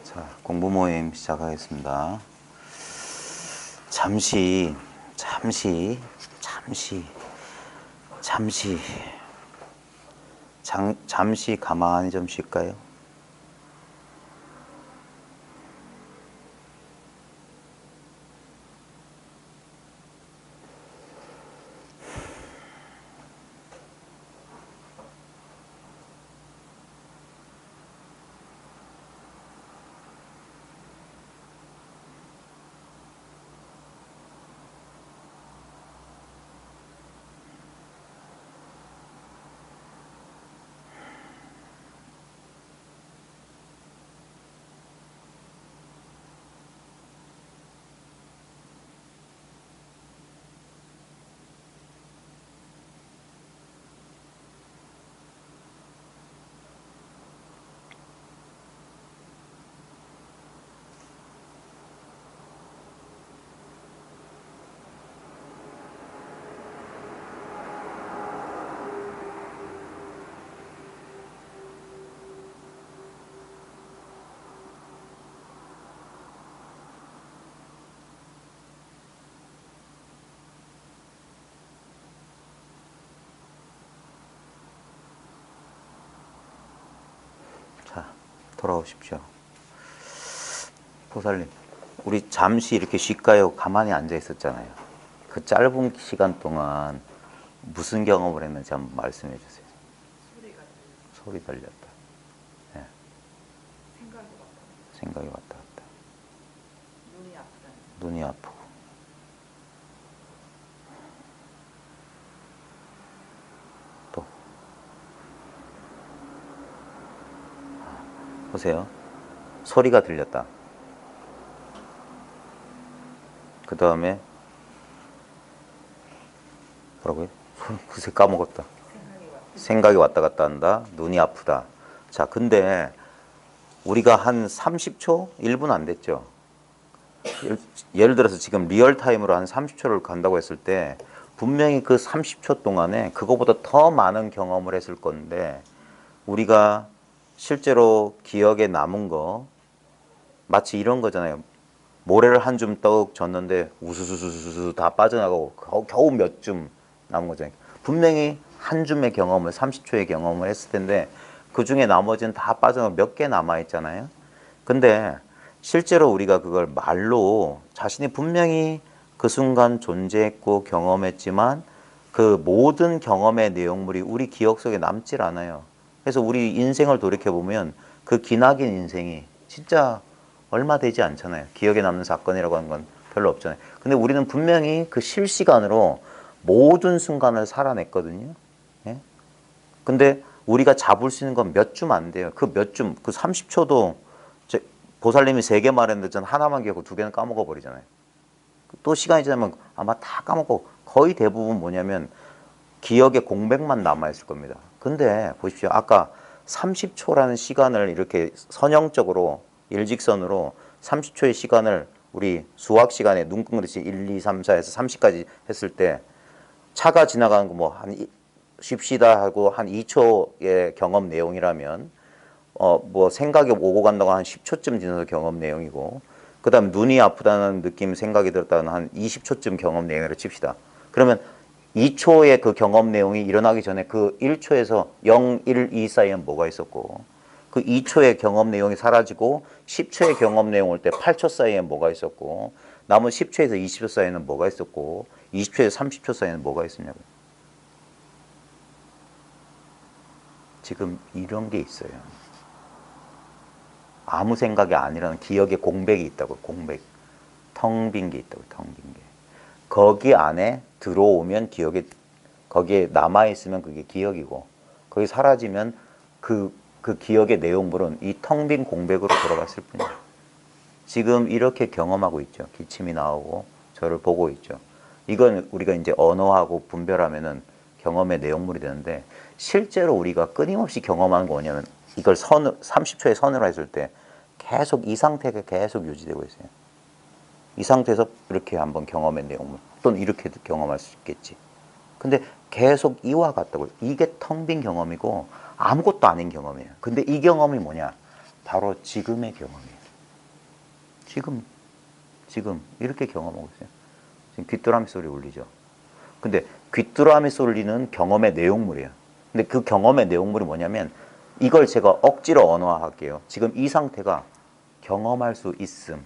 자, 공부 모임 시작하겠습니다. 잠시 가만히 좀 쉴까요? 자, 돌아오십시오. 보살님, 우리 잠시 이렇게 쉴까요? 가만히 앉아 있었잖아요. 그 짧은 시간 동안 무슨 경험을 했는지 한번 말씀해 주세요. 소리 들렸다. 네. 생각이 왔다 갔다. 눈이 아프고. 또. 보세요. 소리가 들렸다. 그 다음에 뭐라고요? 글쎄 까먹었다. 생각이 왔다 갔다 한다. 눈이 아프다. 자, 근데 우리가 한 30초? 1분 안 됐죠? 예를 들어서 지금 리얼타임으로 한 30초를 간다고 했을 때 분명히 그 30초 동안에 그거보다 더 많은 경험을 했을 건데 우리가 실제로 기억에 남은 거 마치 이런 거잖아요. 모래를 한 줌 떡 졌는데 우수수수수 다 빠져나가고 겨우 몇 줌 남은 거잖아요. 분명히 한 줌의 경험을 30초의 경험을 했을 텐데 그 중에 나머지는 다 빠져나가고 몇 개 남아 있잖아요. 근데 실제로 우리가 그걸 말로 자신이 분명히 그 순간 존재했고 경험했지만 그 모든 경험의 내용물이 우리 기억 속에 남질 않아요. 그래서 우리 인생을 돌이켜보면 그 기나긴 인생이 진짜 얼마 되지 않잖아요. 기억에 남는 사건이라고 하는 건 별로 없잖아요. 근데 우리는 분명히 그 실시간으로 모든 순간을 살아냈거든요. 예? 근데 우리가 잡을 수 있는 건 몇 줌 안 돼요. 그 몇 줌, 그 30초도 보살님이 3개 말했는데 전 하나만 기억하고 2개는 까먹어 버리잖아요. 또 시간이 지나면 아마 다 까먹고 거의 대부분 뭐냐면 기억에 공백만 남아있을 겁니다. 근데 보십시오. 아까 30초라는 시간을 이렇게 선형적으로 일직선으로 30초의 시간을 우리 수학 시간에 눈금그릇이 1, 2, 3, 4에서 30까지 했을 때 차가 지나가는 거 뭐 한 쉽시다 하고 한 2초의 경험 내용이라면 뭐 생각이 오고 간다고 한 10초쯤 지나서 경험 내용이고 그 다음 눈이 아프다는 느낌 생각이 들었다는 한 20초쯤 경험 내용으로 칩시다. 그러면 2초의 그 경험 내용이 일어나기 전에 그 1초에서 0, 1, 2 사이엔 뭐가 있었고 그 2초의 경험 내용이 사라지고 10초의 경험 내용 올 때 8초 사이엔 뭐가 있었고 남은 10초에서 20초 사이에는 뭐가 있었고 20초에서 30초 사이에는 뭐가 있었냐고요. 지금 이런 게 있어요. 아무 생각이 아니라는 기억에 공백이 있다고요. 공백. 텅 빈 게 있다고요. 텅 빈 게. 거기 안에 들어오면 기억에 거기에 남아있으면 그게 기억이고 거기 사라지면 그 기억의 내용물은 이 텅 빈 공백으로 돌아갔을 뿐이에요. 지금 이렇게 경험하고 있죠. 기침이 나오고 저를 보고 있죠. 이건 우리가 이제 언어하고 분별하면은 경험의 내용물이 되는데 실제로 우리가 끊임없이 경험하는 거 뭐냐면 이걸 30초의 선으로 했을 때 계속 이 상태가 계속 유지되고 있어요. 이 상태에서 이렇게 한번 경험의 내용물 또는 이렇게 경험할 수 있겠지. 근데 계속 이와 같다고요. 이게 텅 빈 경험이고 아무것도 아닌 경험이에요. 근데 이 경험이 뭐냐? 바로 지금의 경험이에요. 지금 이렇게 경험하고 있어요. 지금 귀뚜라미 소리 울리죠. 근데 귀뚜라미 소리는 경험의 내용물이에요. 근데 그 경험의 내용물이 뭐냐면 이걸 제가 억지로 언어화할게요. 지금 이 상태가 경험할 수 있음,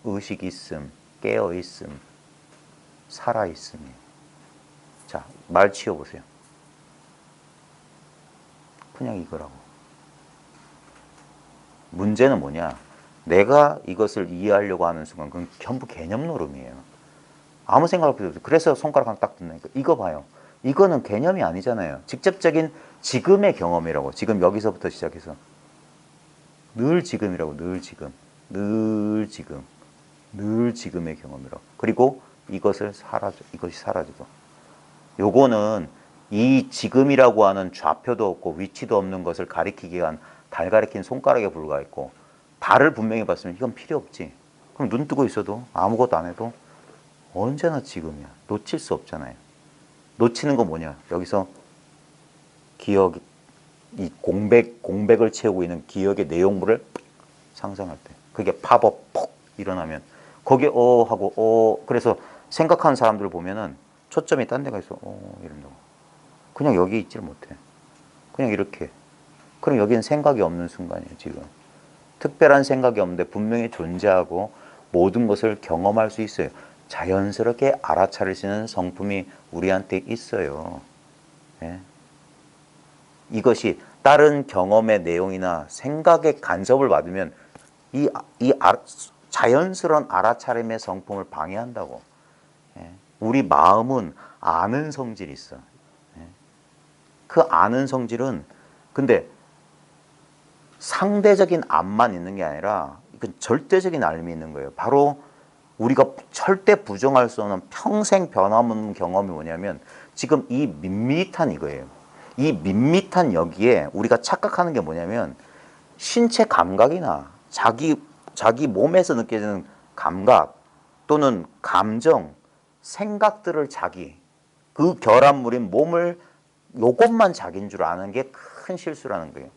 의식 있음, 깨어 있음, 살아 있음이에요. 자, 말 치워보세요. 그냥 이거라고. 문제는 뭐냐? 내가 이것을 이해하려고 하는 순간 그건 전부 개념 노름이에요. 아무 생각 필요 없어요. 그래서 손가락 하나 딱 듣는 거. 이거 봐요. 이거는 개념이 아니잖아요. 직접적인 지금의 경험이라고. 지금 여기서부터 시작해서 늘 지금이라고. 늘 지금. 늘 지금. 늘 지금의 경험이라고. 그리고 이것이 사라져도. 요거는 이 지금이라고 하는 좌표도 없고 위치도 없는 것을 가리키기 위한 달 가리킨 손가락에 불과했고 달을 분명히 봤으면 이건 필요 없지. 그럼 눈 뜨고 있어도 아무것도 안 해도 언제나 지금이야. 놓칠 수 없잖아요. 놓치는 건 뭐냐? 여기서 기억, 이 공백을 채우고 있는 기억의 내용물을 상상할 때. 그게 팝업 폭 일어나면 거기에 하고 그래서 생각하는 사람들 보면은 초점이 딴 데가 있어. 이런다고. 그냥 여기 있질 못해. 그냥 이렇게. 그럼 여기는 생각이 없는 순간이에요, 지금. 특별한 생각이 없는데 분명히 존재하고 모든 것을 경험할 수 있어요. 자연스럽게 알아차릴 수 있는 성품이 우리한테 있어요. 예? 이것이 다른 경험의 내용이나 생각의 간섭을 받으면 자연스러운 알아차림의 성품을 방해한다고. 예? 우리 마음은 아는 성질이 있어. 예? 그 아는 성질은 근데 상대적인 암만 있는 게 아니라 이건 절대적인 알미 있는 거예요. 바로 우리가 절대 부정할 수 없는 평생 변함없는 경험이 뭐냐면 지금 이 밋밋한 이거예요. 이 밋밋한 여기에 우리가 착각하는 게 뭐냐면 신체 감각이나 자기 몸에서 느껴지는 감각 또는 감정, 생각들을 그 결합물인 몸을 요것만 자기인 줄 아는 게 큰 실수라는 거예요.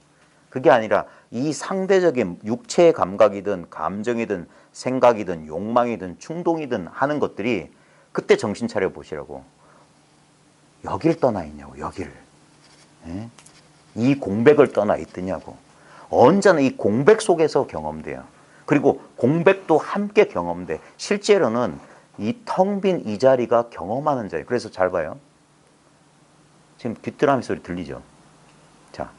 그게 아니라 이 상대적인 육체의 감각이든 감정이든 생각이든 욕망이든 충동이든 하는 것들이 그때 정신 차려 보시라고. 여길 떠나 있냐고. 여기를. 예? 이 공백을 떠나 있더냐고. 언제나 이 공백 속에서 경험돼요. 그리고 공백도 함께 경험돼. 실제로는 이 텅 빈 이 자리가 경험하는 자리예요. 그래서 잘 봐요. 지금 귀뚜라미 소리 들리죠? 자,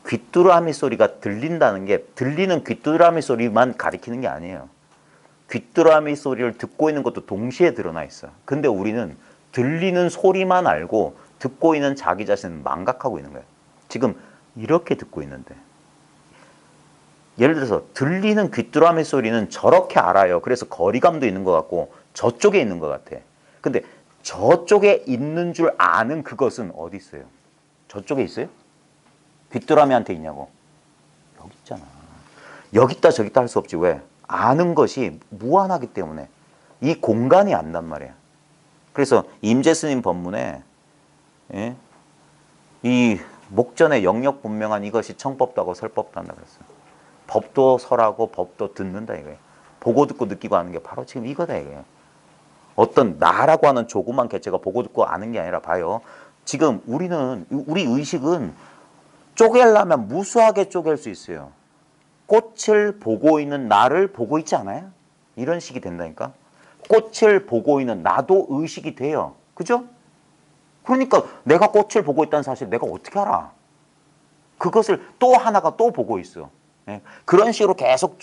귀뚜라미 소리가 들린다는 게 들리는 귀뚜라미 소리만 가리키는 게 아니에요. 귀뚜라미 소리를 듣고 있는 것도 동시에 드러나 있어. 근데 우리는 들리는 소리만 알고 듣고 있는 자기 자신을 망각하고 있는 거예요. 지금 이렇게 듣고 있는데 예를 들어서 들리는 귀뚜라미 소리는 저렇게 알아요. 그래서 거리감도 있는 것 같고 저쪽에 있는 것 같아. 근데 저쪽에 있는 줄 아는 그것은 어디 있어요? 저쪽에 있어요? 귀뚜라미한테 있냐고. 여기 있잖아. 여기 있다 저기 있다 할 수 없지. 왜? 아는 것이 무한하기 때문에 이 공간이 안단 말이야. 그래서 임재스님 법문에 이 목전에 영역 분명한 이것이 청법도하고 설법도 한다 그랬어요. 법도 설하고 법도 듣는다 이거예요. 보고 듣고 느끼고 하는 게 바로 지금 이거다 이거예요. 어떤 나라고 하는 조그만 개체가 보고 듣고 아는 게 아니라 봐요. 지금 우리 의식은 쪼개려면 무수하게 쪼갤 수 있어요. 꽃을 보고 있는 나를 보고 있지 않아요? 이런 식이 된다니까. 꽃을 보고 있는 나도 의식이 돼요. 그죠? 그러니까 내가 꽃을 보고 있다는 사실 내가 어떻게 알아? 그것을 또 하나가 또 보고 있어. 예? 그런 식으로 계속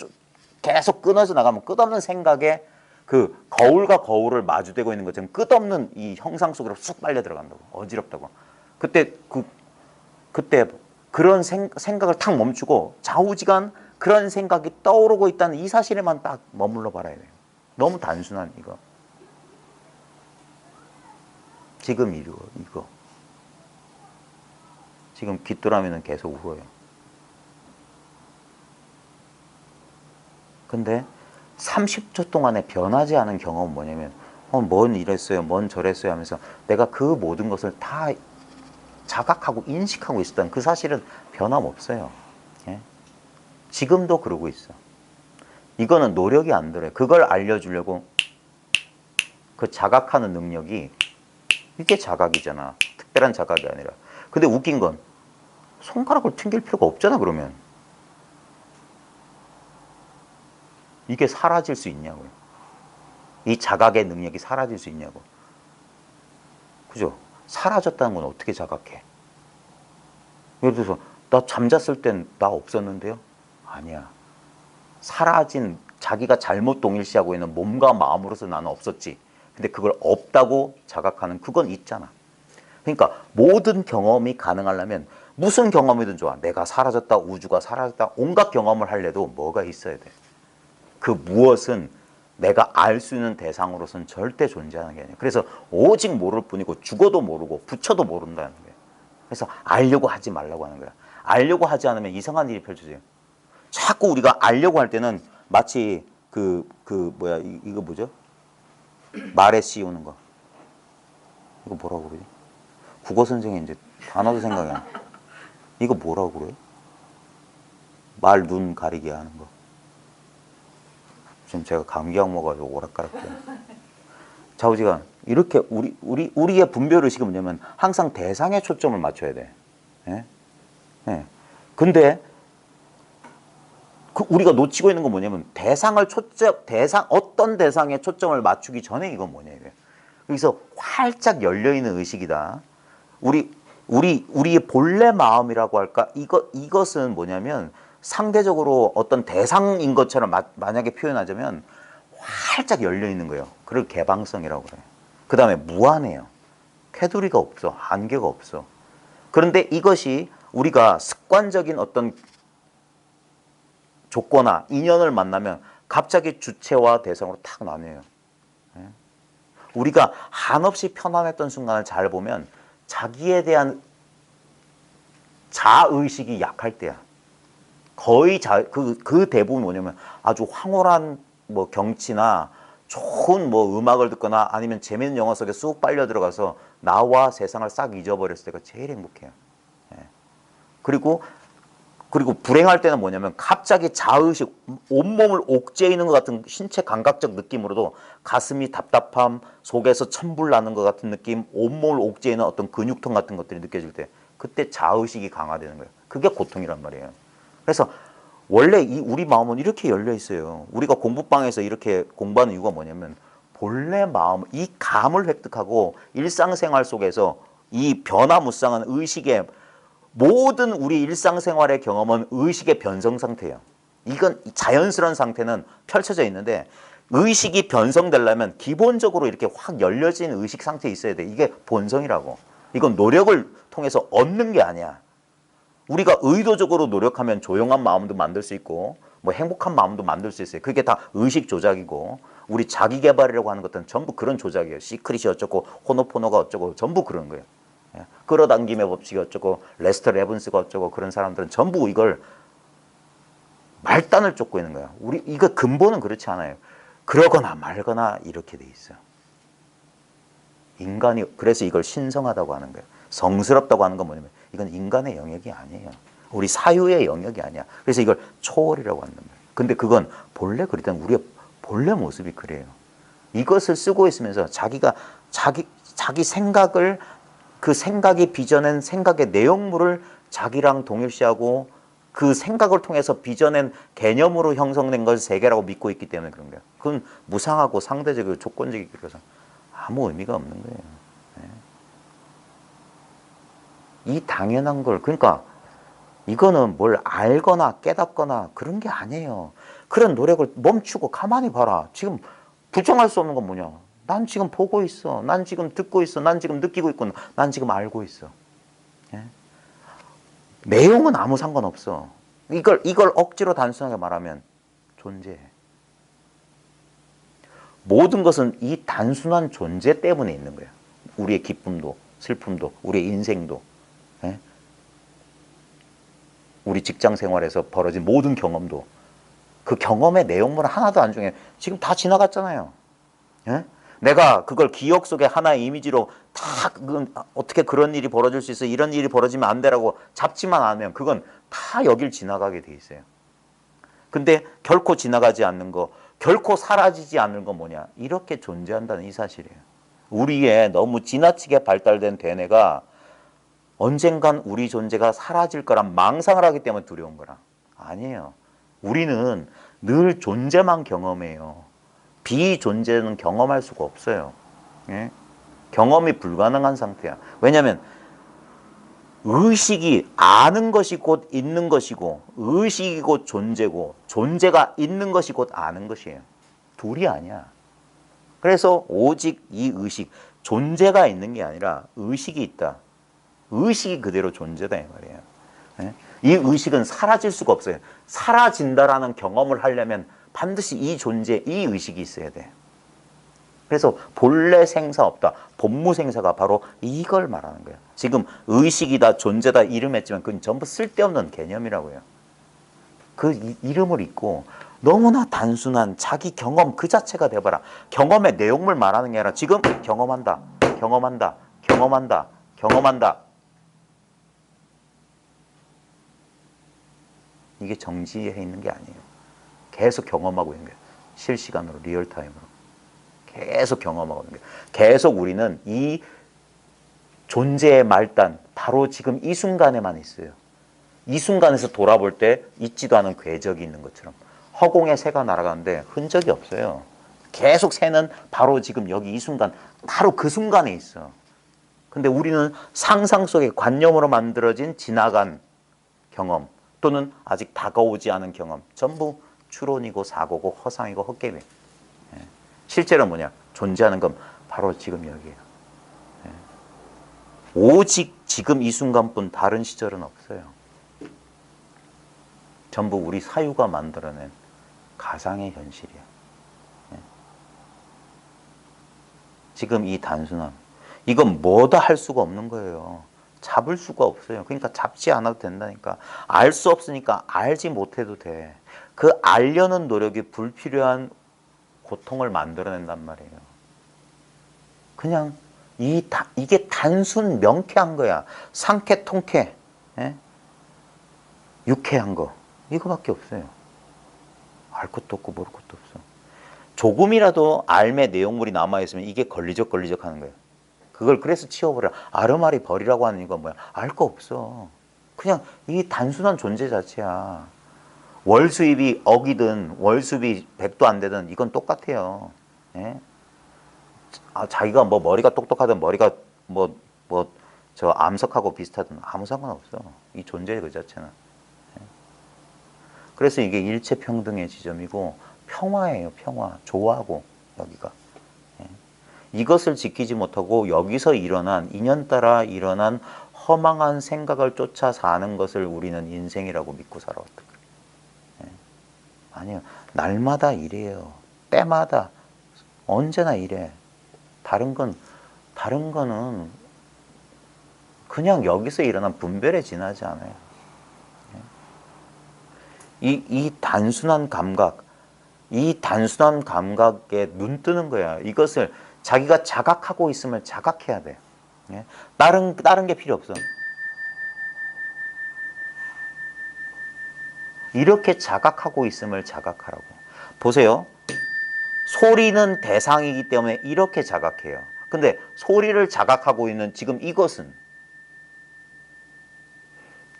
끊어져 나가면 끝없는 생각에 그 거울과 거울을 마주대고 있는 것처럼 끝없는 이 형상 속으로 쑥 빨려 들어간다고. 어지럽다고. 그때 그런 생각을 탁 멈추고 좌우지간 그런 생각이 떠오르고 있다는 이 사실에만 딱 머물러 봐야 돼요. 너무 단순한 이거. 지금 이거. 지금 귀뚜라미는 계속 울어요. 근데 30초 동안에 변하지 않은 경험은 뭐냐면 뭔 이랬어요, 뭔 저랬어요 하면서 내가 그 모든 것을 다 자각하고 인식하고 있었다는 그 사실은 변함없어요. 예? 지금도 그러고 있어. 이거는 노력이 안 들어요. 그걸 알려주려고 그 자각하는 능력이 이게 자각이잖아. 특별한 자각이 아니라. 근데 웃긴 건 손가락을 튕길 필요가 없잖아 그러면. 이게 사라질 수 있냐고요. 이 자각의 능력이 사라질 수 있냐고. 그죠? 사라졌다는 건 어떻게 자각해? 예를 들어서 나 잠잤을 땐 나 없었는데요? 아니야. 사라진 자기가 잘못 동일시하고 있는 몸과 마음으로서 나는 없었지. 근데 그걸 없다고 자각하는 그건 있잖아. 그러니까 모든 경험이 가능하려면 무슨 경험이든 좋아. 내가 사라졌다, 우주가 사라졌다, 온갖 경험을 하려도 뭐가 있어야 돼. 그 무엇은 내가 알 수 있는 대상으로서는 절대 존재하는 게 아니야. 그래서 오직 모를 뿐이고 죽어도 모르고 부처도 모른다는 거야. 그래서 알려고 하지 말라고 하는 거야. 알려고 하지 않으면 이상한 일이 펼쳐져요. 자꾸 우리가 알려고 할 때는 마치 이거 뭐죠? 말에 씌우는 거. 이거 뭐라고 그러지? 국어 선생님 이제 단어도 생각이 안 나. 이거 뭐라고 그래요? 말 눈 가리게 하는 거. 지금 제가 감기약 먹어가지고 오락가락해요. 좌우지간 이렇게 우리의 분별 의식이 뭐냐면 항상 대상에 초점을 맞춰야 돼. 예? 예. 근데 우리가 놓치고 있는 건 뭐냐면 어떤 대상에 초점을 맞추기 전에 이건 뭐냐 이거예요. 그래서 활짝 열려 있는 의식이다. 우리의 본래 마음이라고 할까? 이것은 뭐냐면 상대적으로 어떤 대상인 것처럼 만약에 표현하자면 활짝 열려 있는 거예요. 그걸 개방성이라고 그래요. 그 다음에 무한해요. 테두리가 없어. 한계가 없어. 그런데 이것이 우리가 습관적인 어떤 조건이나 인연을 만나면 갑자기 주체와 대상으로 탁 나뉘어요. 우리가 한없이 편안했던 순간을 잘 보면 자기에 대한 자의식이 약할 때야. 거의 그 대부분 뭐냐면 아주 황홀한 뭐 경치나 좋은 뭐 음악을 듣거나 아니면 재밌는 영화 속에 쑥 빨려 들어가서 나와 세상을 싹 잊어버렸을 때가 제일 행복해요. 그리고 불행할 때는 뭐냐면 갑자기 자의식, 온몸을 옥죄이는 것 같은 신체 감각적 느낌으로도 가슴이 답답함, 속에서 천불 나는 것 같은 느낌, 온몸을 옥죄이는 어떤 근육통 같은 것들이 느껴질 때 그때 자의식이 강화되는 거예요. 그게 고통이란 말이에요. 그래서 원래 우리 마음은 이렇게 열려 있어요. 우리가 공부방에서 이렇게 공부하는 이유가 뭐냐면 본래 마음, 이 감을 획득하고 일상생활 속에서 이 변화무쌍한 의식의 모든 우리 일상생활의 경험은 의식의 변성 상태예요. 이건 자연스러운 상태는 펼쳐져 있는데 의식이 변성되려면 기본적으로 이렇게 확 열려진 의식 상태에 있어야 돼. 이게 본성이라고. 이건 노력을 통해서 얻는 게 아니야. 우리가 의도적으로 노력하면 조용한 마음도 만들 수 있고 뭐 행복한 마음도 만들 수 있어요. 그게 다 의식 조작이고 우리 자기 개발이라고 하는 것들은 전부 그런 조작이에요. 시크릿이 어쩌고 호노포노가 어쩌고 전부 그런 거예요. 끌어당김의 법칙이 어쩌고 레스터 레븐스가 어쩌고 그런 사람들은 전부 이걸 말단을 쫓고 있는 거야. 이거 근본은 그렇지 않아요. 그러거나 말거나 이렇게 돼 있어요. 인간이 그래서 이걸 신성하다고 하는 거예요. 성스럽다고 하는 건 뭐냐면 이건 인간의 영역이 아니에요. 우리 사유의 영역이 아니야. 그래서 이걸 초월이라고 한단 말이에요. 근데 그건 본래 그랬던 우리의 본래 모습이 그래요. 이것을 쓰고 있으면서 자기가 자기 생각을 그 생각이 빚어낸 생각의 내용물을 자기랑 동일시하고 그 생각을 통해서 빚어낸 개념으로 형성된 걸 세계라고 믿고 있기 때문에 그런 거예요. 그건 무상하고 상대적이고 조건적이고 그래서 아무 의미가 없는 거예요. 이 당연한 걸 그러니까 이거는 뭘 알거나 깨닫거나 그런 게 아니에요. 그런 노력을 멈추고 가만히 봐라. 지금 부정할 수 없는 건 뭐냐. 난 지금 보고 있어. 난 지금 듣고 있어. 난 지금 느끼고 있고 난 지금 알고 있어. 예? 내용은 아무 상관없어. 이걸 억지로 단순하게 말하면 존재해. 모든 것은 이 단순한 존재 때문에 있는 거야. 우리의 기쁨도 슬픔도 우리의 인생도 예? 우리 직장 생활에서 벌어진 모든 경험도 그 경험의 내용물은 하나도 안 중요해. 지금 다 지나갔잖아요. 예? 내가 그걸 기억 속에 하나의 이미지로 다 어떻게 그런 일이 벌어질 수 있어 이런 일이 벌어지면 안 되라고 잡지만 않으면 그건 다 여길 지나가게 돼 있어요. 근데 결코 지나가지 않는 거, 결코 사라지지 않는 건 뭐냐? 이렇게 존재한다는 이 사실이에요. 우리의 너무 지나치게 발달된 대뇌가 언젠간 우리 존재가 사라질 거란 망상을 하기 때문에 두려운 거라. 아니에요. 우리는 늘 존재만 경험해요. 비존재는 경험할 수가 없어요. 예? 경험이 불가능한 상태야. 왜냐하면 의식이 아는 것이 곧 있는 것이고, 의식이 곧 존재고, 존재가 있는 것이 곧 아는 것이에요. 둘이 아니야. 그래서 오직 이 의식, 존재가 있는 게 아니라 의식이 있다. 의식이 그대로 존재다 이 말이에요. 예? 이 의식은 사라질 수가 없어요. 사라진다라는 경험을 하려면 반드시 이 존재, 이 의식이 있어야 돼. 그래서 본래 생사 없다. 본무생사가 바로 이걸 말하는 거예요. 지금 의식이다, 존재다 이름했지만 그건 전부 쓸데없는 개념이라고요. 그 이름을 잊고 너무나 단순한 자기 경험 그 자체가 돼봐라. 경험의 내용물 말하는 게 아니라 지금 경험한다, 경험한다, 경험한다, 경험한다. 이게 정지해 있는 게 아니에요. 계속 경험하고 있는 거예요. 실시간으로, 리얼타임으로. 계속 경험하고 있는 거예요. 계속 우리는 이 존재의 말단, 바로 지금 이 순간에만 있어요. 이 순간에서 돌아볼 때 있지도 않은 궤적이 있는 것처럼. 허공에 새가 날아가는데 흔적이 없어요. 계속 새는 바로 지금 여기 이 순간, 바로 그 순간에 있어. 근데 우리는 상상 속의 관념으로 만들어진 지나간 경험, 또는 아직 다가오지 않은 경험, 전부 추론이고 사고고 허상이고 헛개비. 실제로 뭐냐? 존재하는 건 바로 지금 여기예요. 오직 지금 이 순간뿐 다른 시절은 없어요. 전부 우리 사유가 만들어낸 가상의 현실이야. 지금 이 단순함, 이건 뭐다 할 수가 없는 거예요. 잡을 수가 없어요. 그러니까 잡지 않아도 된다니까. 알 수 없으니까 알지 못해도 돼. 그 알려는 노력이 불필요한 고통을 만들어낸단 말이에요. 그냥 이게 단순 명쾌한 거야. 상쾌, 통쾌, 유쾌한 거. 이거밖에 없어요. 알 것도 없고 모를 것도 없어. 조금이라도 알의 내용물이 남아있으면 이게 걸리적 하는 거예요. 그걸 그래서 치워버려. 아르마리 버리라고 하는 이유가 뭐야? 알 거 없어. 그냥 이 단순한 존재 자체야. 월 수입이 억이든 월 수입이 100도 안 되든 이건 똑같아요. 예? 자기가 뭐 머리가 똑똑하든 머리가 저 암석하고 비슷하든 아무 상관없어. 이 존재 그 자체는. 예? 그래서 이게 일체평등의 지점이고 평화예요. 평화. 조화고 여기가. 예? 이것을 지키지 못하고 여기서 일어난 인연따라 일어난 허망한 생각을 쫓아 사는 것을 우리는 인생이라고 믿고 살아왔다. 아니요. 날마다 이래요. 때마다 언제나 이래. 다른 거는 그냥 여기서 일어난 분별에 지나지 않아요. 이 단순한 감각, 이 단순한 감각에 눈 뜨는 거야. 이것을 자기가 자각하고 있음을 자각해야 돼. 다른 게 필요 없어. 이렇게 자각하고 있음을 자각하라고. 보세요. 소리는 대상이기 때문에 이렇게 자각해요. 근데 소리를 자각하고 있는 지금 이것은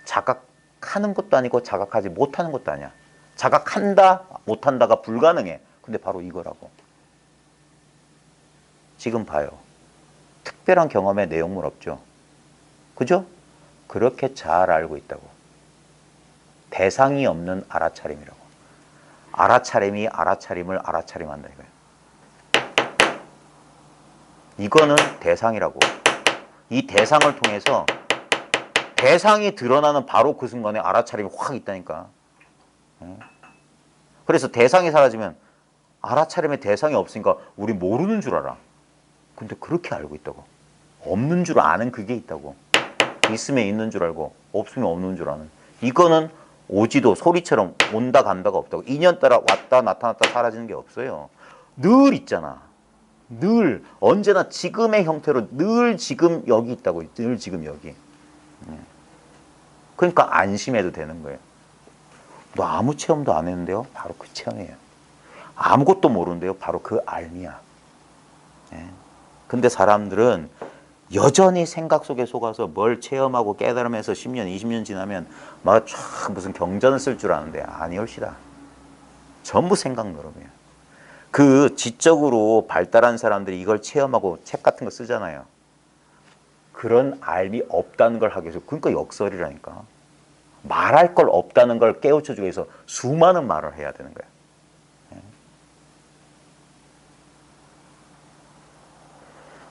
자각하는 것도 아니고 자각하지 못하는 것도 아니야. 자각한다, 못한다가 불가능해. 근데 바로 이거라고. 지금 봐요. 특별한 경험의 내용물 없죠. 그죠? 그렇게 잘 알고 있다고. 대상이 없는 알아차림이라고. 알아차림이 알아차림을 알아차림한다 이거예요. 이거는 대상이라고. 이 대상을 통해서 대상이 드러나는 바로 그 순간에 알아차림이 확 있다니까. 그래서 대상이 사라지면 알아차림의 대상이 없으니까 우리 모르는 줄 알아. 근데 그렇게 알고 있다고. 없는 줄 아는 그게 있다고. 있으면 있는 줄 알고 없으면 없는 줄 아는. 이거는 오지도 소리처럼 온다 간다가 없다고. 인연 따라 왔다 나타났다 사라지는 게 없어요. 늘 있잖아. 늘 언제나 지금의 형태로 늘 지금 여기 있다고. 늘 지금 여기. 그러니까 안심해도 되는 거예요. 너 아무 체험도 안 했는데요? 바로 그 체험이에요. 아무것도 모르는데요? 바로 그 알미야. 예. 근데 사람들은 여전히 생각 속에 속아서 뭘 체험하고 깨달으면서 10년, 20년 지나면 막 쫙 무슨 경전을 쓸 줄 아는데 아니올시다. 전부 생각 노름이에요. 그 지적으로 발달한 사람들이 이걸 체험하고 책 같은 거 쓰잖아요. 그런 알미 없다는 걸 하기 위해서, 그러니까 역설이라니까. 말할 걸 없다는 걸 깨우쳐주기 위해서 수많은 말을 해야 되는 거야.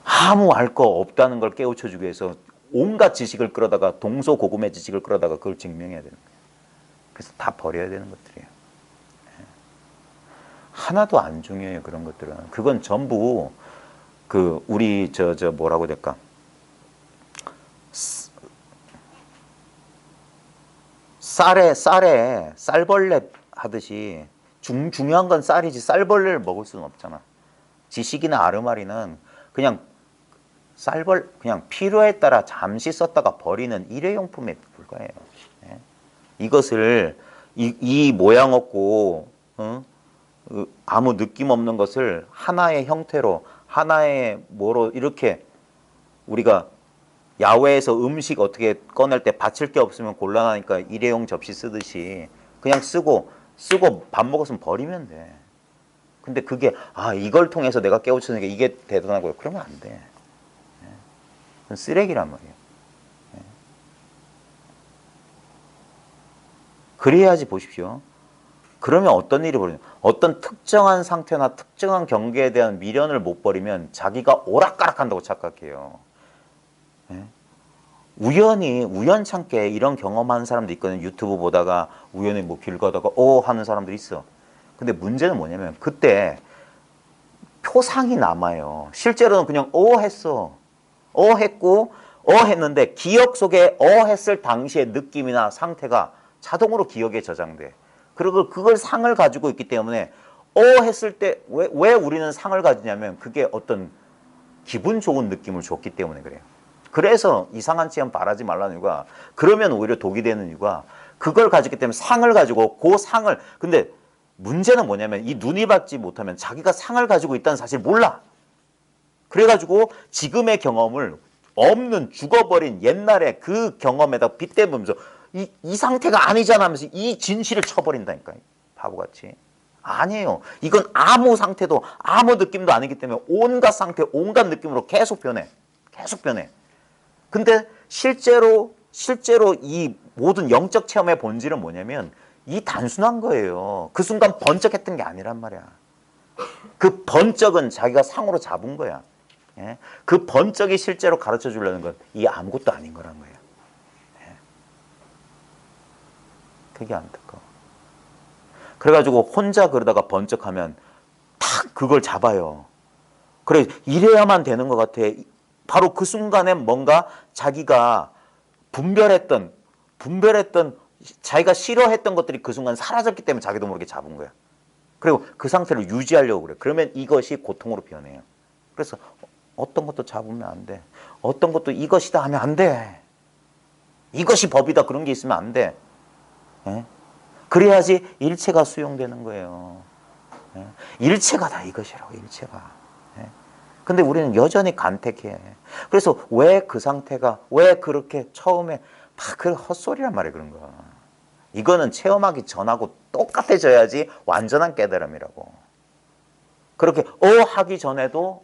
아무 알 거 없다는 걸 깨우쳐주기 위해서 온갖 지식을 끌어다가, 동서고금의 지식을 끌어다가 그걸 증명해야 되는 거예요. 그래서 다 버려야 되는 것들이에요. 하나도 안 중요해요, 그런 것들은. 그건 전부 그 우리 뭐라고 해야 될까? 쌀에 쌀벌레 하듯이 중요한 건 쌀이지 쌀벌레를 먹을 수는 없잖아. 지식이나 아르마리는 그냥 그냥 필요에 따라 잠시 썼다가 버리는 일회용품에 불과해요. 예? 이것을 이 모양 없고 아무 느낌 없는 것을 하나의 형태로, 하나의 뭐로, 이렇게 우리가 야외에서 음식 어떻게 꺼낼 때 받칠 게 없으면 곤란하니까 일회용 접시 쓰듯이 그냥 쓰고 밥 먹었으면 버리면 돼. 근데 그게 이걸 통해서 내가 깨우쳤으니까 이게 대단하고요. 그러면 안 돼. 그건 쓰레기란 말이에요. 그래야지 보십시오. 그러면 어떤 일이 벌어져요? 어떤 특정한 상태나 특정한 경계에 대한 미련을 못 버리면 자기가 오락가락한다고 착각해요. 우연찮게 이런 경험하는 사람도 있거든요. 유튜브 보다가 우연히 뭐 길 가다가 하는 사람들이 있어. 근데 문제는 뭐냐면 그때 표상이 남아요. 실제로는 그냥 했어. 했고 했는데 기억 속에 했을 당시의 느낌이나 상태가 자동으로 기억에 저장돼. 그리고 그걸 상을 가지고 있기 때문에 했을 때 왜 우리는 상을 가지냐면 그게 어떤 기분 좋은 느낌을 줬기 때문에 그래요. 그래서 이상한 체험 바라지 말라는 이유가, 그러면 오히려 독이 되는 이유가 그걸 가졌기 때문에 상을 가지고 그 상을, 근데 문제는 뭐냐면 이 눈이 받지 못하면 자기가 상을 가지고 있다는 사실 몰라. 그래가지고 지금의 경험을 없는 죽어버린 옛날의 그 경험에다 빗대면서 이 상태가 아니잖아 하면서 이 진실을 쳐버린다니까요. 바보같이. 아니에요. 이건 아무 상태도 아무 느낌도 아니기 때문에 온갖 상태, 온갖 느낌으로 계속 변해. 계속 변해. 근데 실제로 이 모든 영적 체험의 본질은 뭐냐면 이 단순한 거예요. 그 순간 번쩍했던 게 아니란 말이야. 그 번쩍은 자기가 상으로 잡은 거야. 예? 그 번쩍이 실제로 가르쳐 주려는 건 이 아무것도 아닌 거란 거예요. 예? 그게 안타까워. 그래가지고 혼자 그러다가 번쩍하면 탁 그걸 잡아요. 그래, 이래야만 되는 것 같아. 바로 그 순간에 뭔가 자기가 분별했던 자기가 싫어했던 것들이 그 순간 사라졌기 때문에 자기도 모르게 잡은 거야. 그리고 그 상태를 유지하려고 그래. 그러면 이것이 고통으로 변해요. 그래서 어떤 것도 잡으면 안 돼. 어떤 것도 이것이다 하면 안 돼. 이것이 법이다 그런 게 있으면 안 돼. 예? 그래야지 일체가 수용되는 거예요. 예? 일체가 다 이것이라고, 일체가. 예? 근데 우리는 여전히 간택해. 그래서 왜 그 상태가, 왜 그렇게 처음에 막 그 헛소리란 말이야, 그런 거. 이거는 체험하기 전하고 똑같아져야지 완전한 깨달음이라고. 그렇게 하기 전에도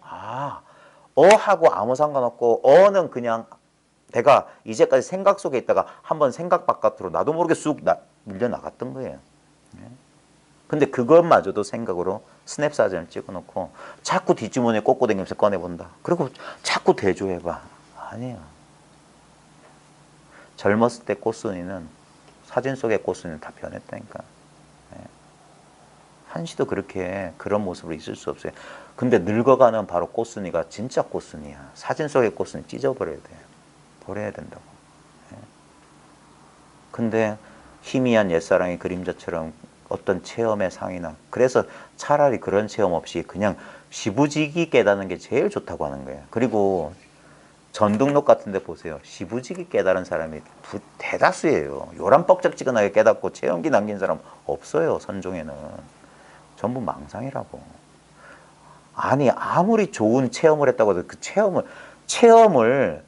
하고 아무 상관없고 는 그냥 내가 이제까지 생각 속에 있다가 한번 생각 바깥으로 나도 모르게 쑥 밀려나갔던 거예요. 근데 그것마저도 생각으로 스냅 사진을 찍어놓고 자꾸 뒷주머니에 꽂고 다니면서 꺼내본다. 그리고 자꾸 대조해봐. 아니에요. 젊었을 때 꽃순이는 사진 속의 꽃순이는 다 변했다니까. 한시도 그런 모습으로 있을 수 없어요. 근데 늙어가는 바로 꽃순이가 진짜 꽃순이야. 사진 속의 꽃순이 찢어버려야 돼. 버려야 된다고. 근데 희미한 옛사랑의 그림자처럼 어떤 체험의 상이나, 그래서 차라리 그런 체험 없이 그냥 시부지기 깨닫는 게 제일 좋다고 하는 거예요. 그리고 전등록 같은 데 보세요. 시부지기 깨달은 사람이 대다수예요. 요란 뻑적지근하게 깨닫고 체험기 남긴 사람 없어요. 선종에는. 전부 망상이라고. 아니 아무리 좋은 체험을 했다고 해도 그 체험을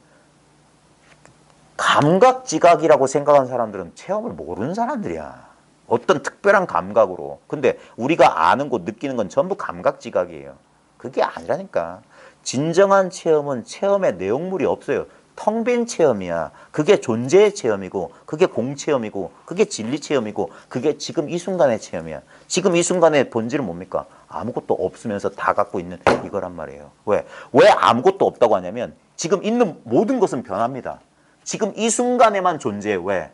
감각지각이라고 생각하는 사람들은 체험을 모르는 사람들이야. 어떤 특별한 감각으로. 근데 우리가 아는 것, 느끼는 건 전부 감각지각이에요. 그게 아니라니까. 진정한 체험은 체험의 내용물이 없어요. 텅 빈 체험이야. 그게 존재의 체험이고, 그게 공체험이고, 그게 진리 체험이고, 그게 지금 이 순간의 체험이야. 지금 이 순간의 본질은 뭡니까? 아무것도 없으면서 다 갖고 있는 이거란 말이에요. 왜? 왜 아무것도 없다고 하냐면 지금 있는 모든 것은 변합니다. 지금 이 순간에만 존재해. 왜?